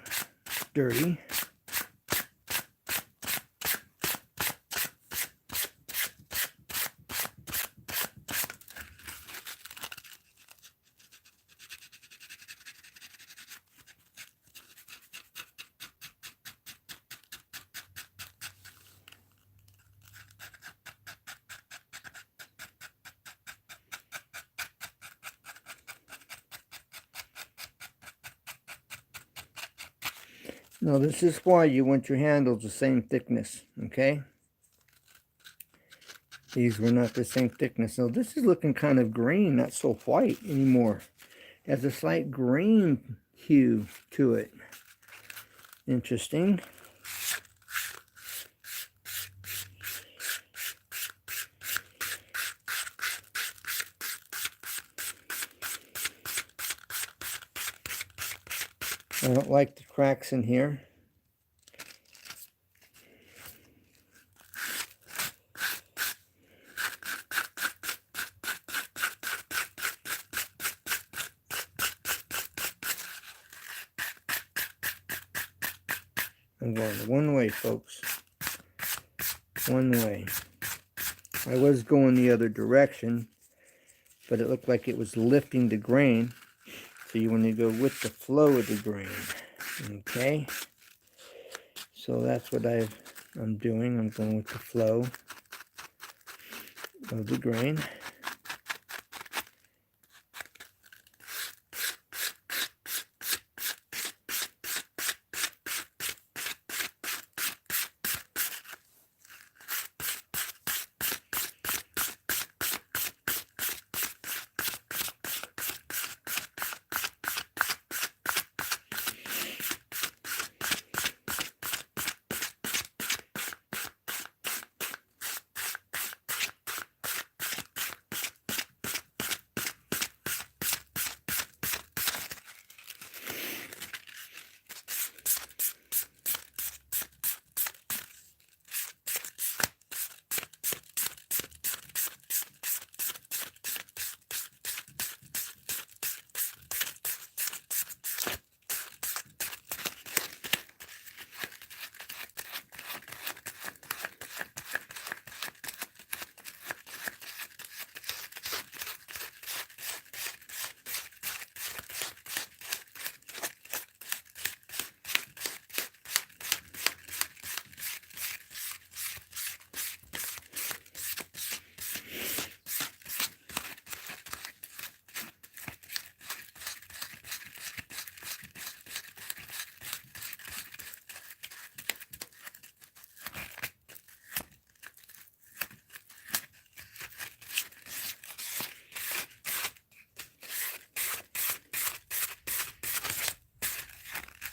dirty. Now this is why you want your handles the same thickness, okay? These were not the same thickness. Now this is looking kind of green, not so white anymore. It has a slight green hue to it. Interesting. I don't like the cracks in here. I'm going one way, folks. One way. I was going the other direction, but it looked like it was lifting the grain. So you want to go with the flow of the grain. Okay. So that's what I'm doing. I'm going with the flow of the grain.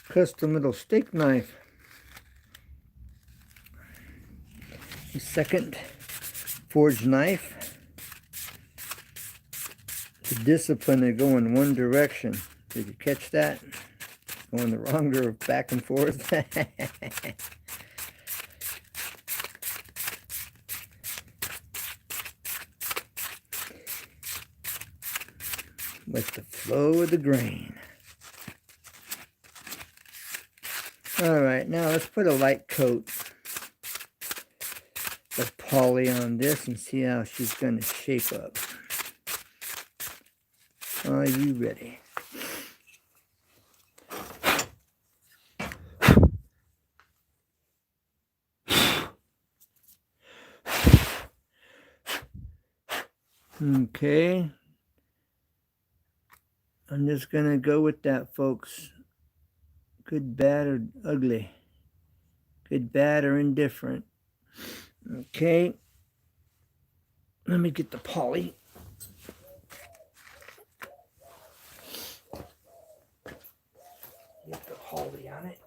Custom little steak knife. The second forged knife. The discipline to go in one direction. Did you catch that? Going the wrong or back and forth. With the flow of the grain. All right, now let's put a light coat of poly on this and see how she's going to shape up. Are you ready? Okay. I'm just going to go with that, folks. Good, bad, or ugly. Good, bad, or indifferent. Okay. Let me get the poly. Get the poly on it.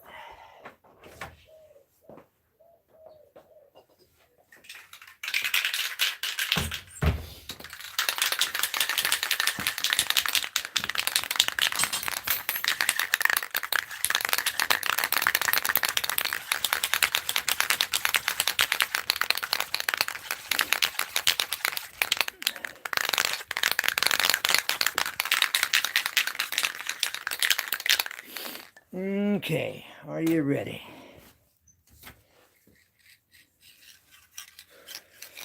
Okay, are you ready?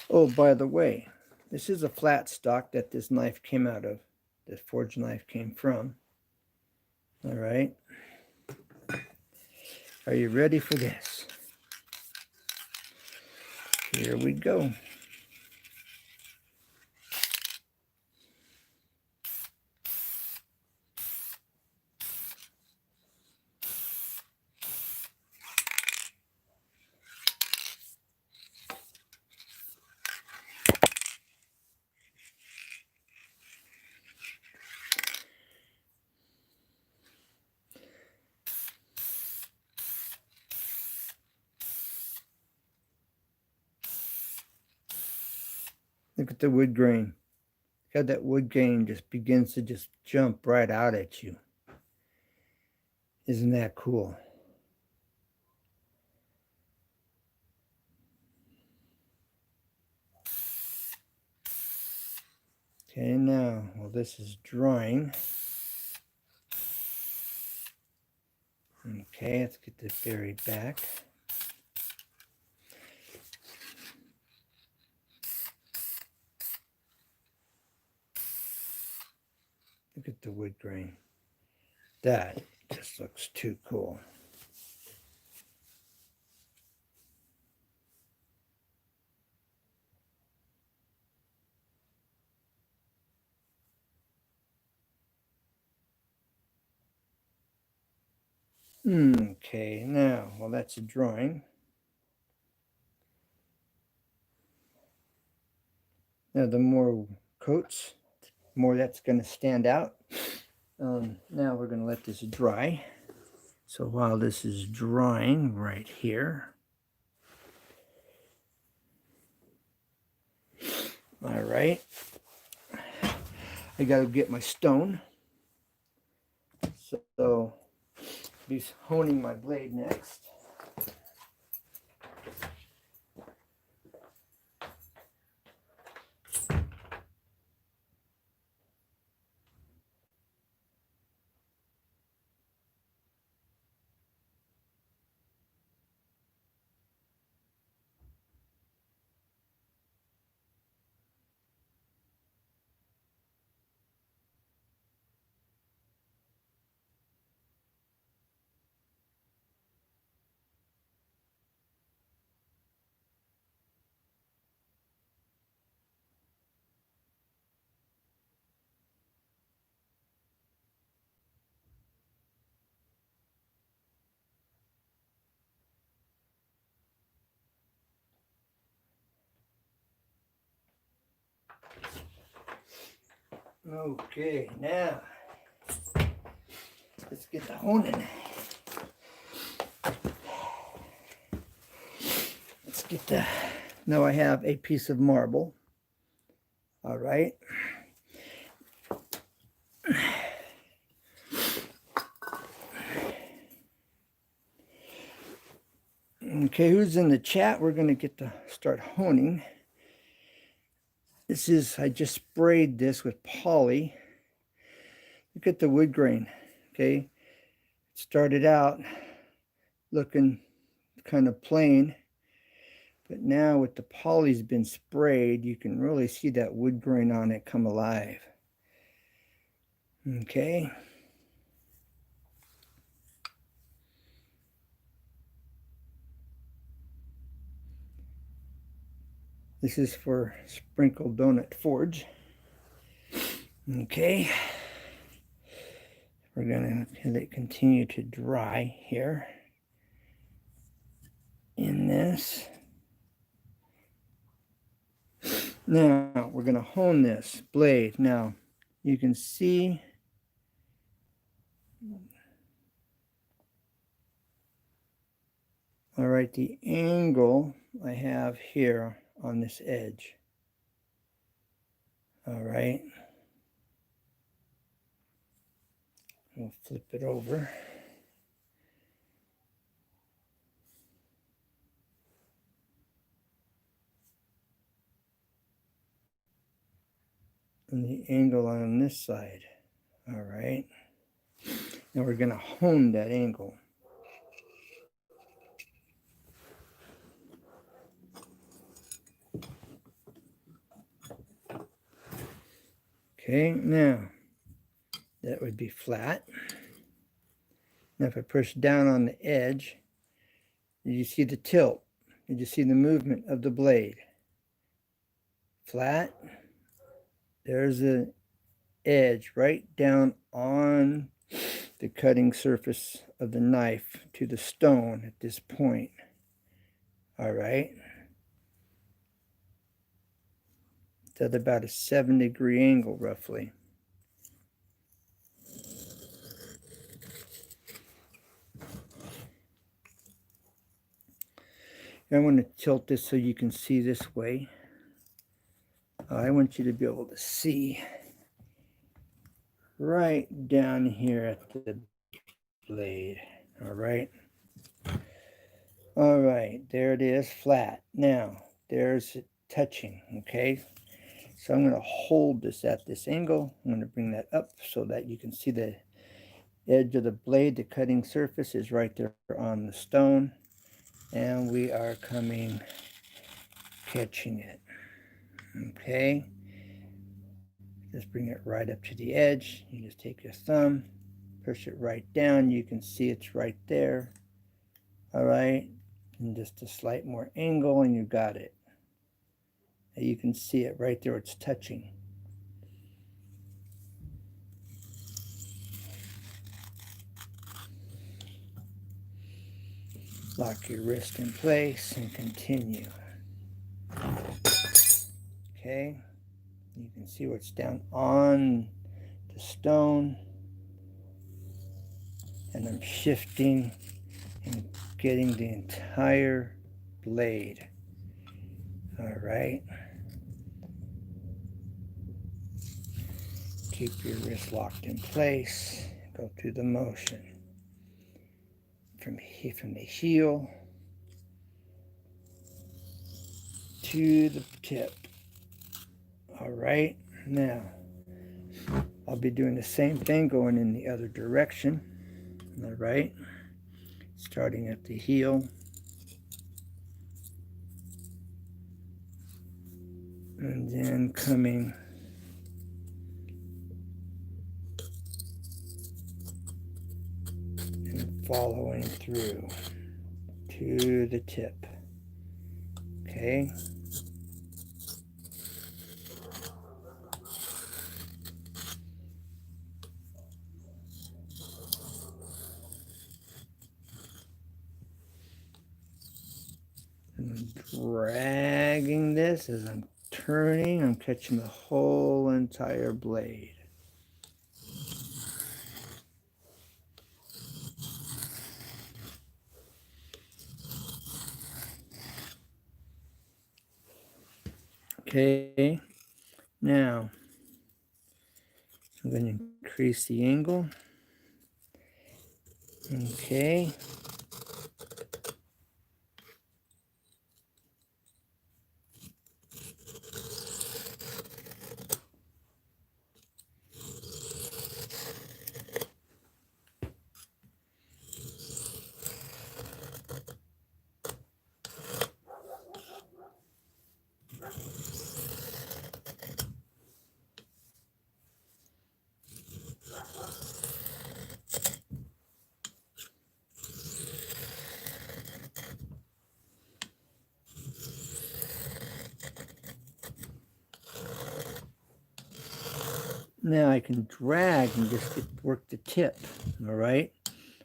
Oh, by the way, this is a flat stock that this knife came out of. This forged knife came from. All right. Are you ready for this? Here we go. Look at the wood grain. Look how that wood grain just begins to just jump right out at you. Isn't that cool? Okay, now, well, this is drying. Okay, let's get the berry back. Look at the wood grain. That just looks too cool. Okay, now, well, that's a drawing. Now, the more coats, the more that's going to stand out. Now we're going to let this dry. So while this is drying right here, all right, I got to get my stone. So I'll be honing my blade next. Okay, now let's get the honing. Let's get the, now I have a piece of marble. All right. Okay, who's in the chat? We're going to get to start honing. This is, I just sprayed this with poly. Look at the wood grain, okay? It started out looking kind of plain. But now with the poly's been sprayed, you can really see that wood grain on it come alive. Okay. This is for Sprinkle Donut Forge. Okay. We're going to let it continue to dry here in this. Now we're going to hone this blade. Now you can see all right, the angle I have here on this edge. All right. We'll flip it over. And the angle on this side. All right. Now we're going to hone that angle. Okay, now that would be flat. Now if I push down on the edge, did you see the tilt? Did you see the movement of the blade? Flat. There's an edge right down on the cutting surface of the knife to the stone at this point. All right. It's at about a 7-degree angle roughly. I want to tilt this so you can see this way. I want you to be able to see right down here at the blade. All right. All right, there it is, flat. Now, there's it touching, okay? So I'm going to hold this at this angle. I'm going to bring that up so that you can see the edge of the blade. The cutting surface is right there on the stone. And we are catching it. Okay. Just bring it right up to the edge. You just take your thumb, push it right down. You can see it's right there. All right. And just a slight more angle and you got it. And you can see it right there. It's touching. Lock your wrist in place and continue. Okay. You can see what's down on the stone. And I'm shifting and getting the entire blade. All right. Keep your wrist locked in place. Go through the motion. From the heel to the tip. All right. Now, I'll be doing the same thing going in the other direction. All right. Starting at the heel. And then coming and following through to the tip. Okay. And dragging this as I'm turning, I'm catching the whole entire blade. Okay, now I'm going to increase the angle. Okay. Now I can drag and just work the tip, all right?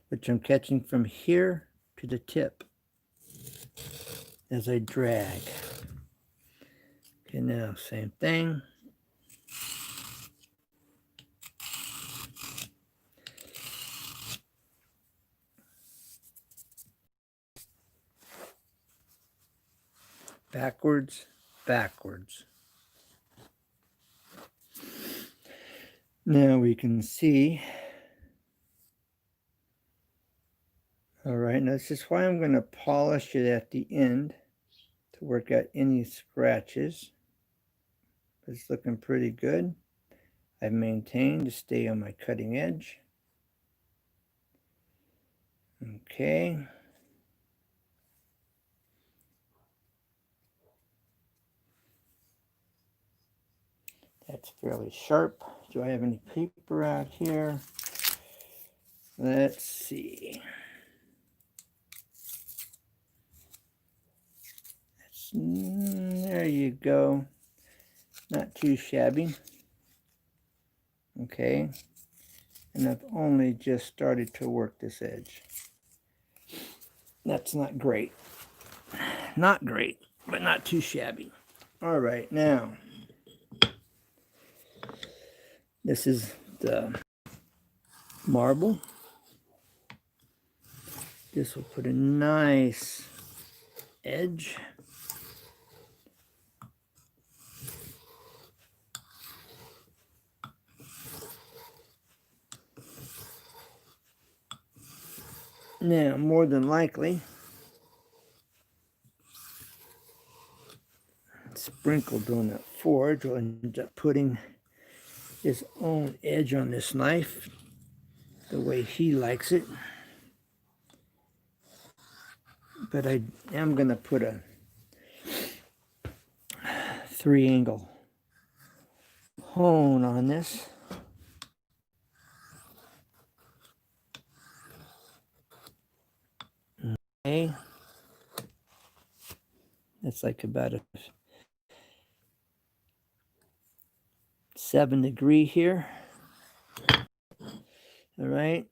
Which I'm catching from here to the tip as I drag. Okay, now same thing. Backwards, backwards. Now we can see. All right, now this is why I'm going to polish it at the end to work out any scratches. It's looking pretty good. I've maintained to stay on my cutting edge. Okay. That's fairly sharp. Do I have any paper out here? Let's see. There you go. Not too shabby. Okay. And I've only just started to work this edge. That's not great. Not great, but not too shabby. All right, now. This is the marble. This will put a nice edge. Now, more than likely, sprinkled on that forge will end up putting his own edge on this knife the way he likes it. But I am going to put a 3-angle hone on this. Okay. It's like about a 7-degree here. All right.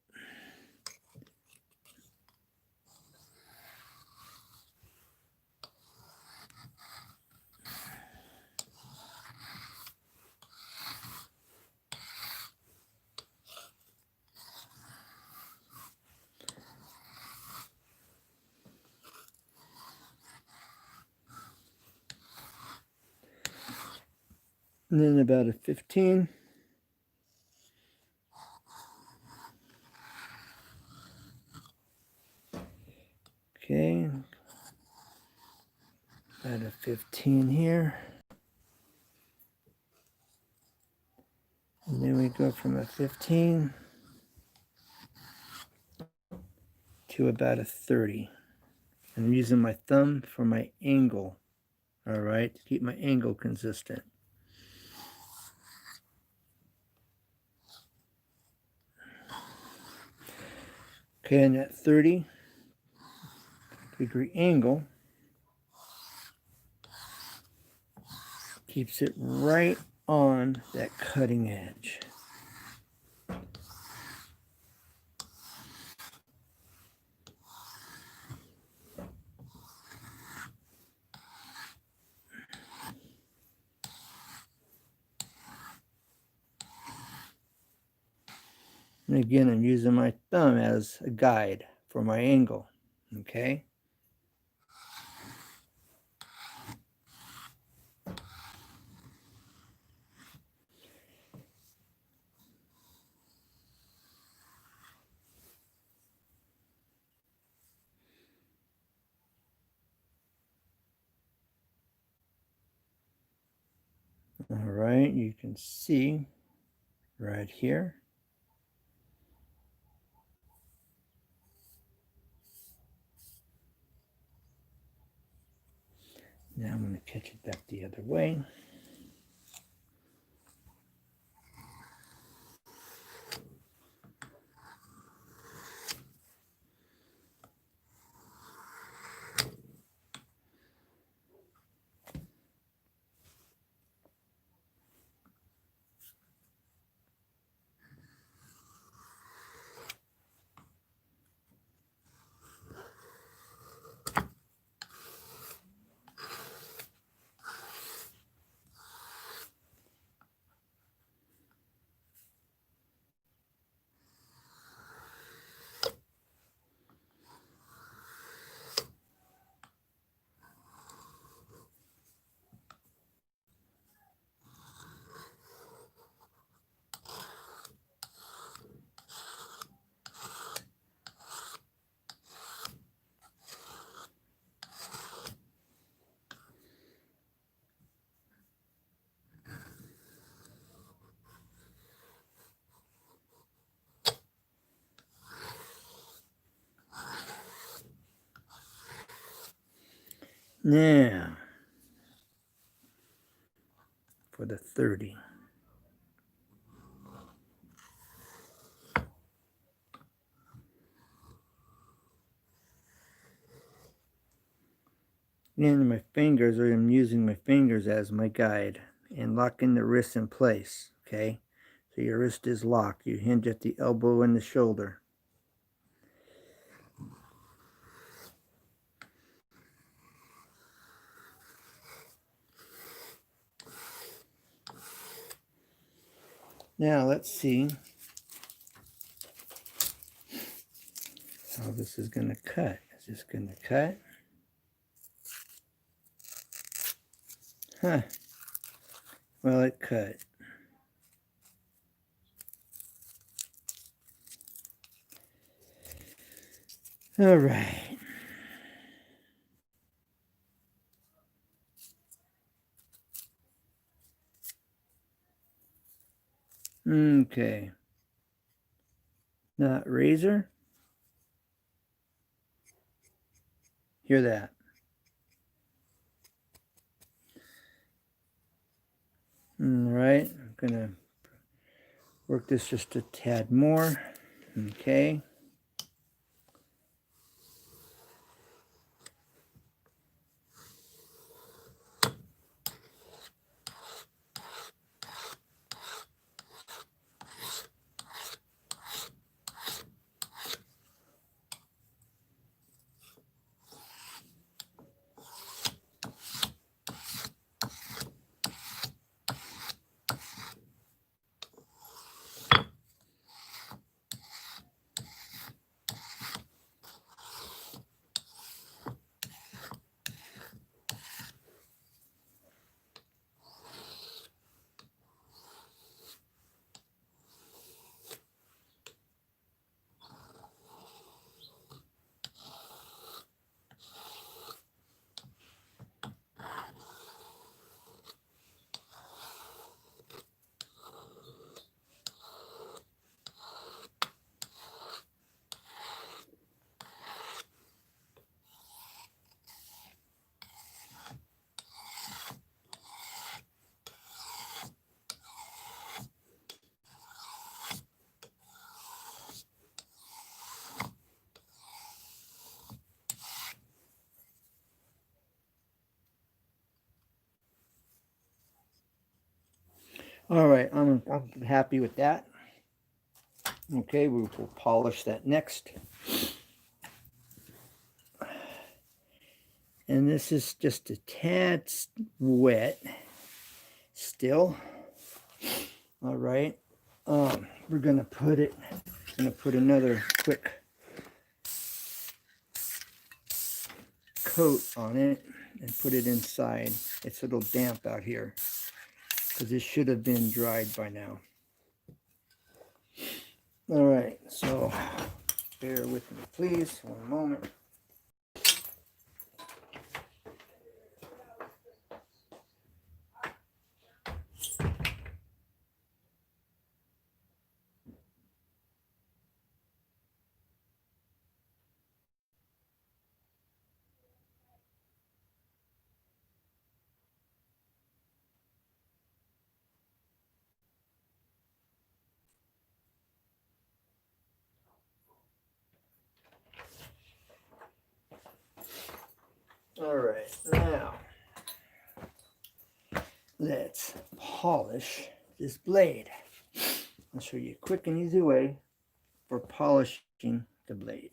And then about a 15. Okay. About a 15 here. And then we go from a 15 to about a 30. I'm using my thumb for my angle. All right, to keep my angle consistent. Okay, and that 30-degree angle keeps it right on that cutting edge. And again, I'm using my thumb as a guide for my angle, okay? All right, you can see right here. Now I'm going to catch it back the other way. Now, for the 30. And my fingers, or I'm using my fingers as my guide and locking the wrist in place, okay? So your wrist is locked. You hinge at the elbow and the shoulder. Now let's see how this is going to cut. Is this going to cut? Huh. Well, it cut. All right. Okay. Not razor. Hear that? All right. I'm going to work this just a tad more. Okay. All right, I'm happy with that. Okay, we'll polish that next. And this is just a tad wet still. All right, we're gonna put another quick coat on it and put it inside. It's a little damp out here because it should have been dried by now. All right, so bear with me, please, one moment. All right, now let's polish this blade. I'll show you a quick and easy way for polishing the blade.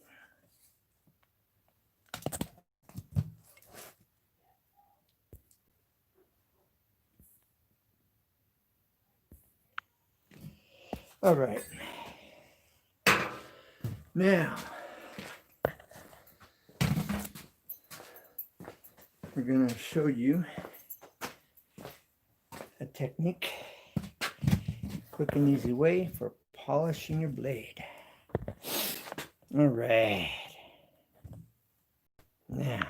All right, now we're going to show you a technique, quick and easy way for polishing your blade. All right, now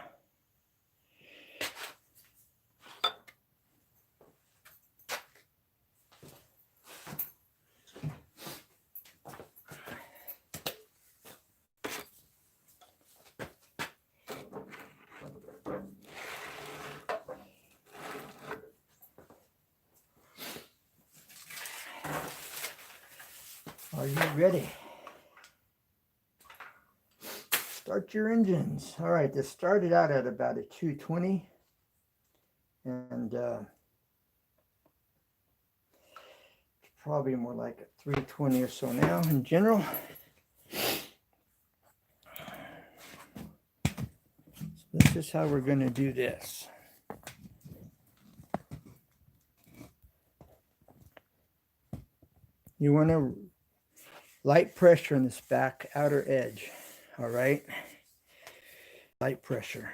Are you ready? Start your engines. All right, this started out at about a 220, and probably more like a 320 or so now in general. So this is how we're going to do this. You want to light pressure on this back outer edge. All right, light pressure.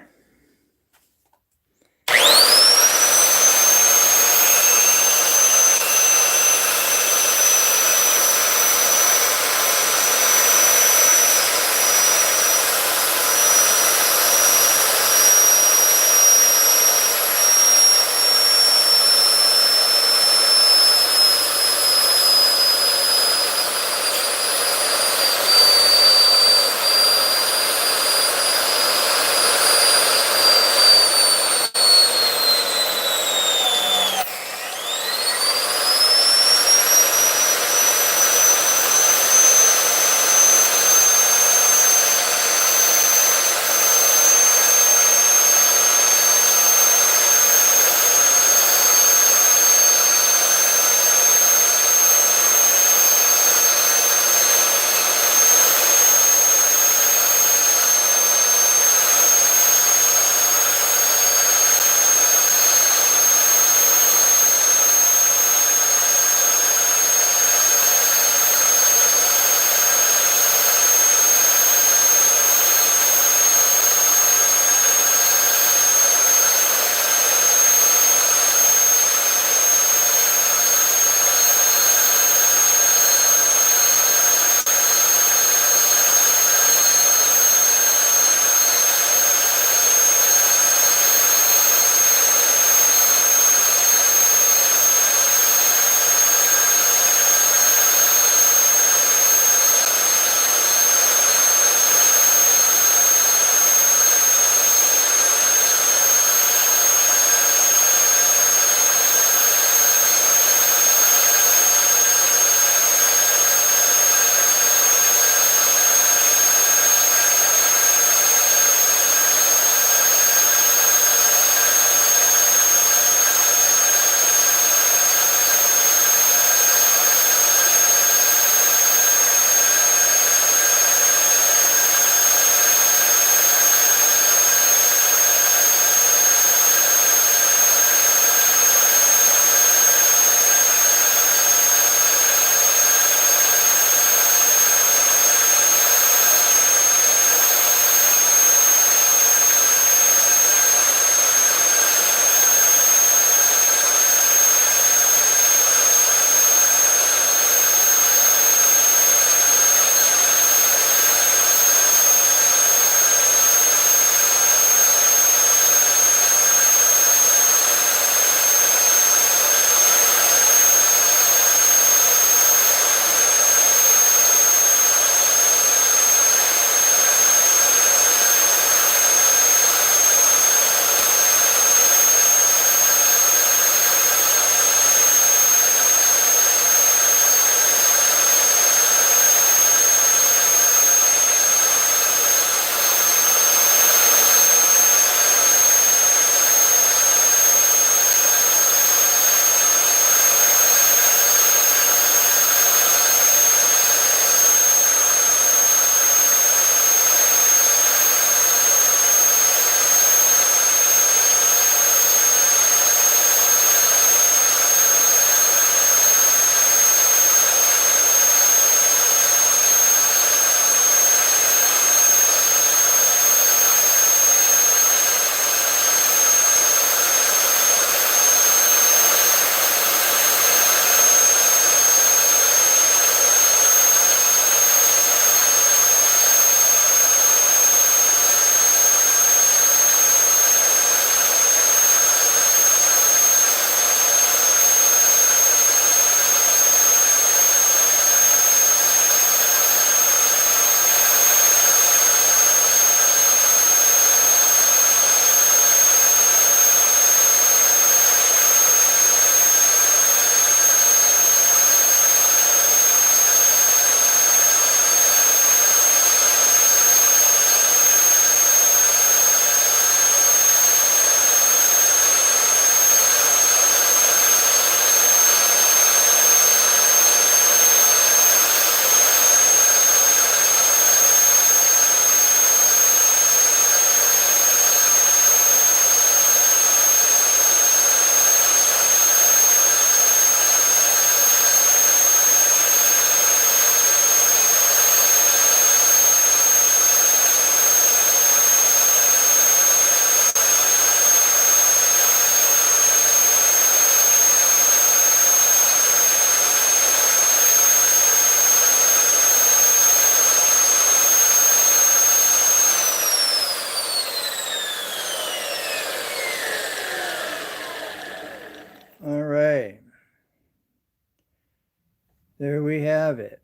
There we have it.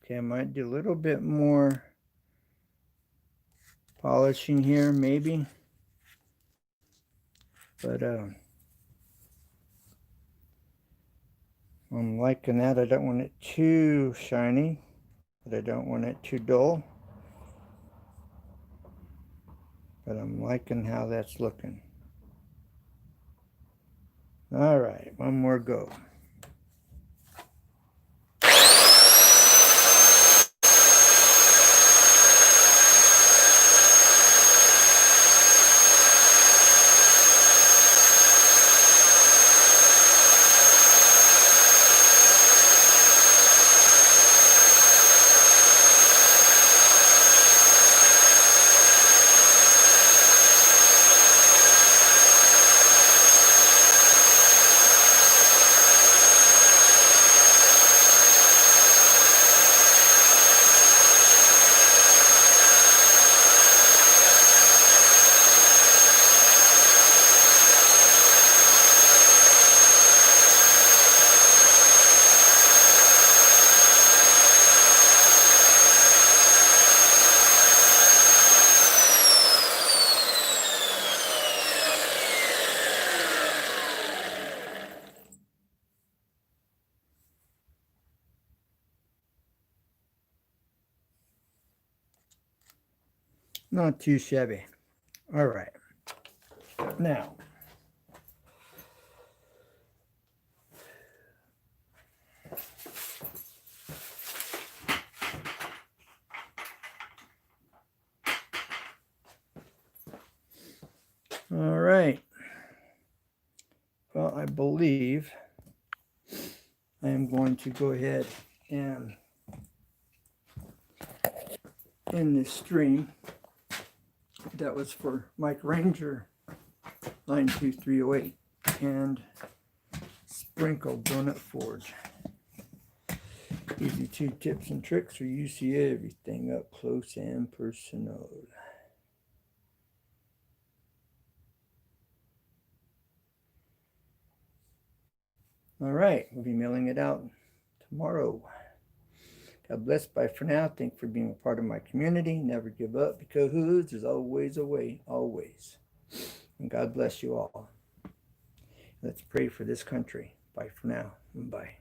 Okay, I might do a little bit more polishing here, maybe. But I'm liking that. I don't want it too shiny, but I don't want it too dull. But I'm liking how that's looking. All right, one more go. Not too shabby. All right. Now, all right. Well, I believe I am going to go ahead and end this stream. That was for Mike Ranger, line 2308, and Sprinkle Donut Forge. Easy 2 tips and tricks where you see everything up close and personal. All right, we'll be mailing it out tomorrow. God bless. Bye for now. Thank you for being a part of my community. Never give up, because there's always a way, always. And God bless you all. Let's pray for this country. Bye for now. Bye.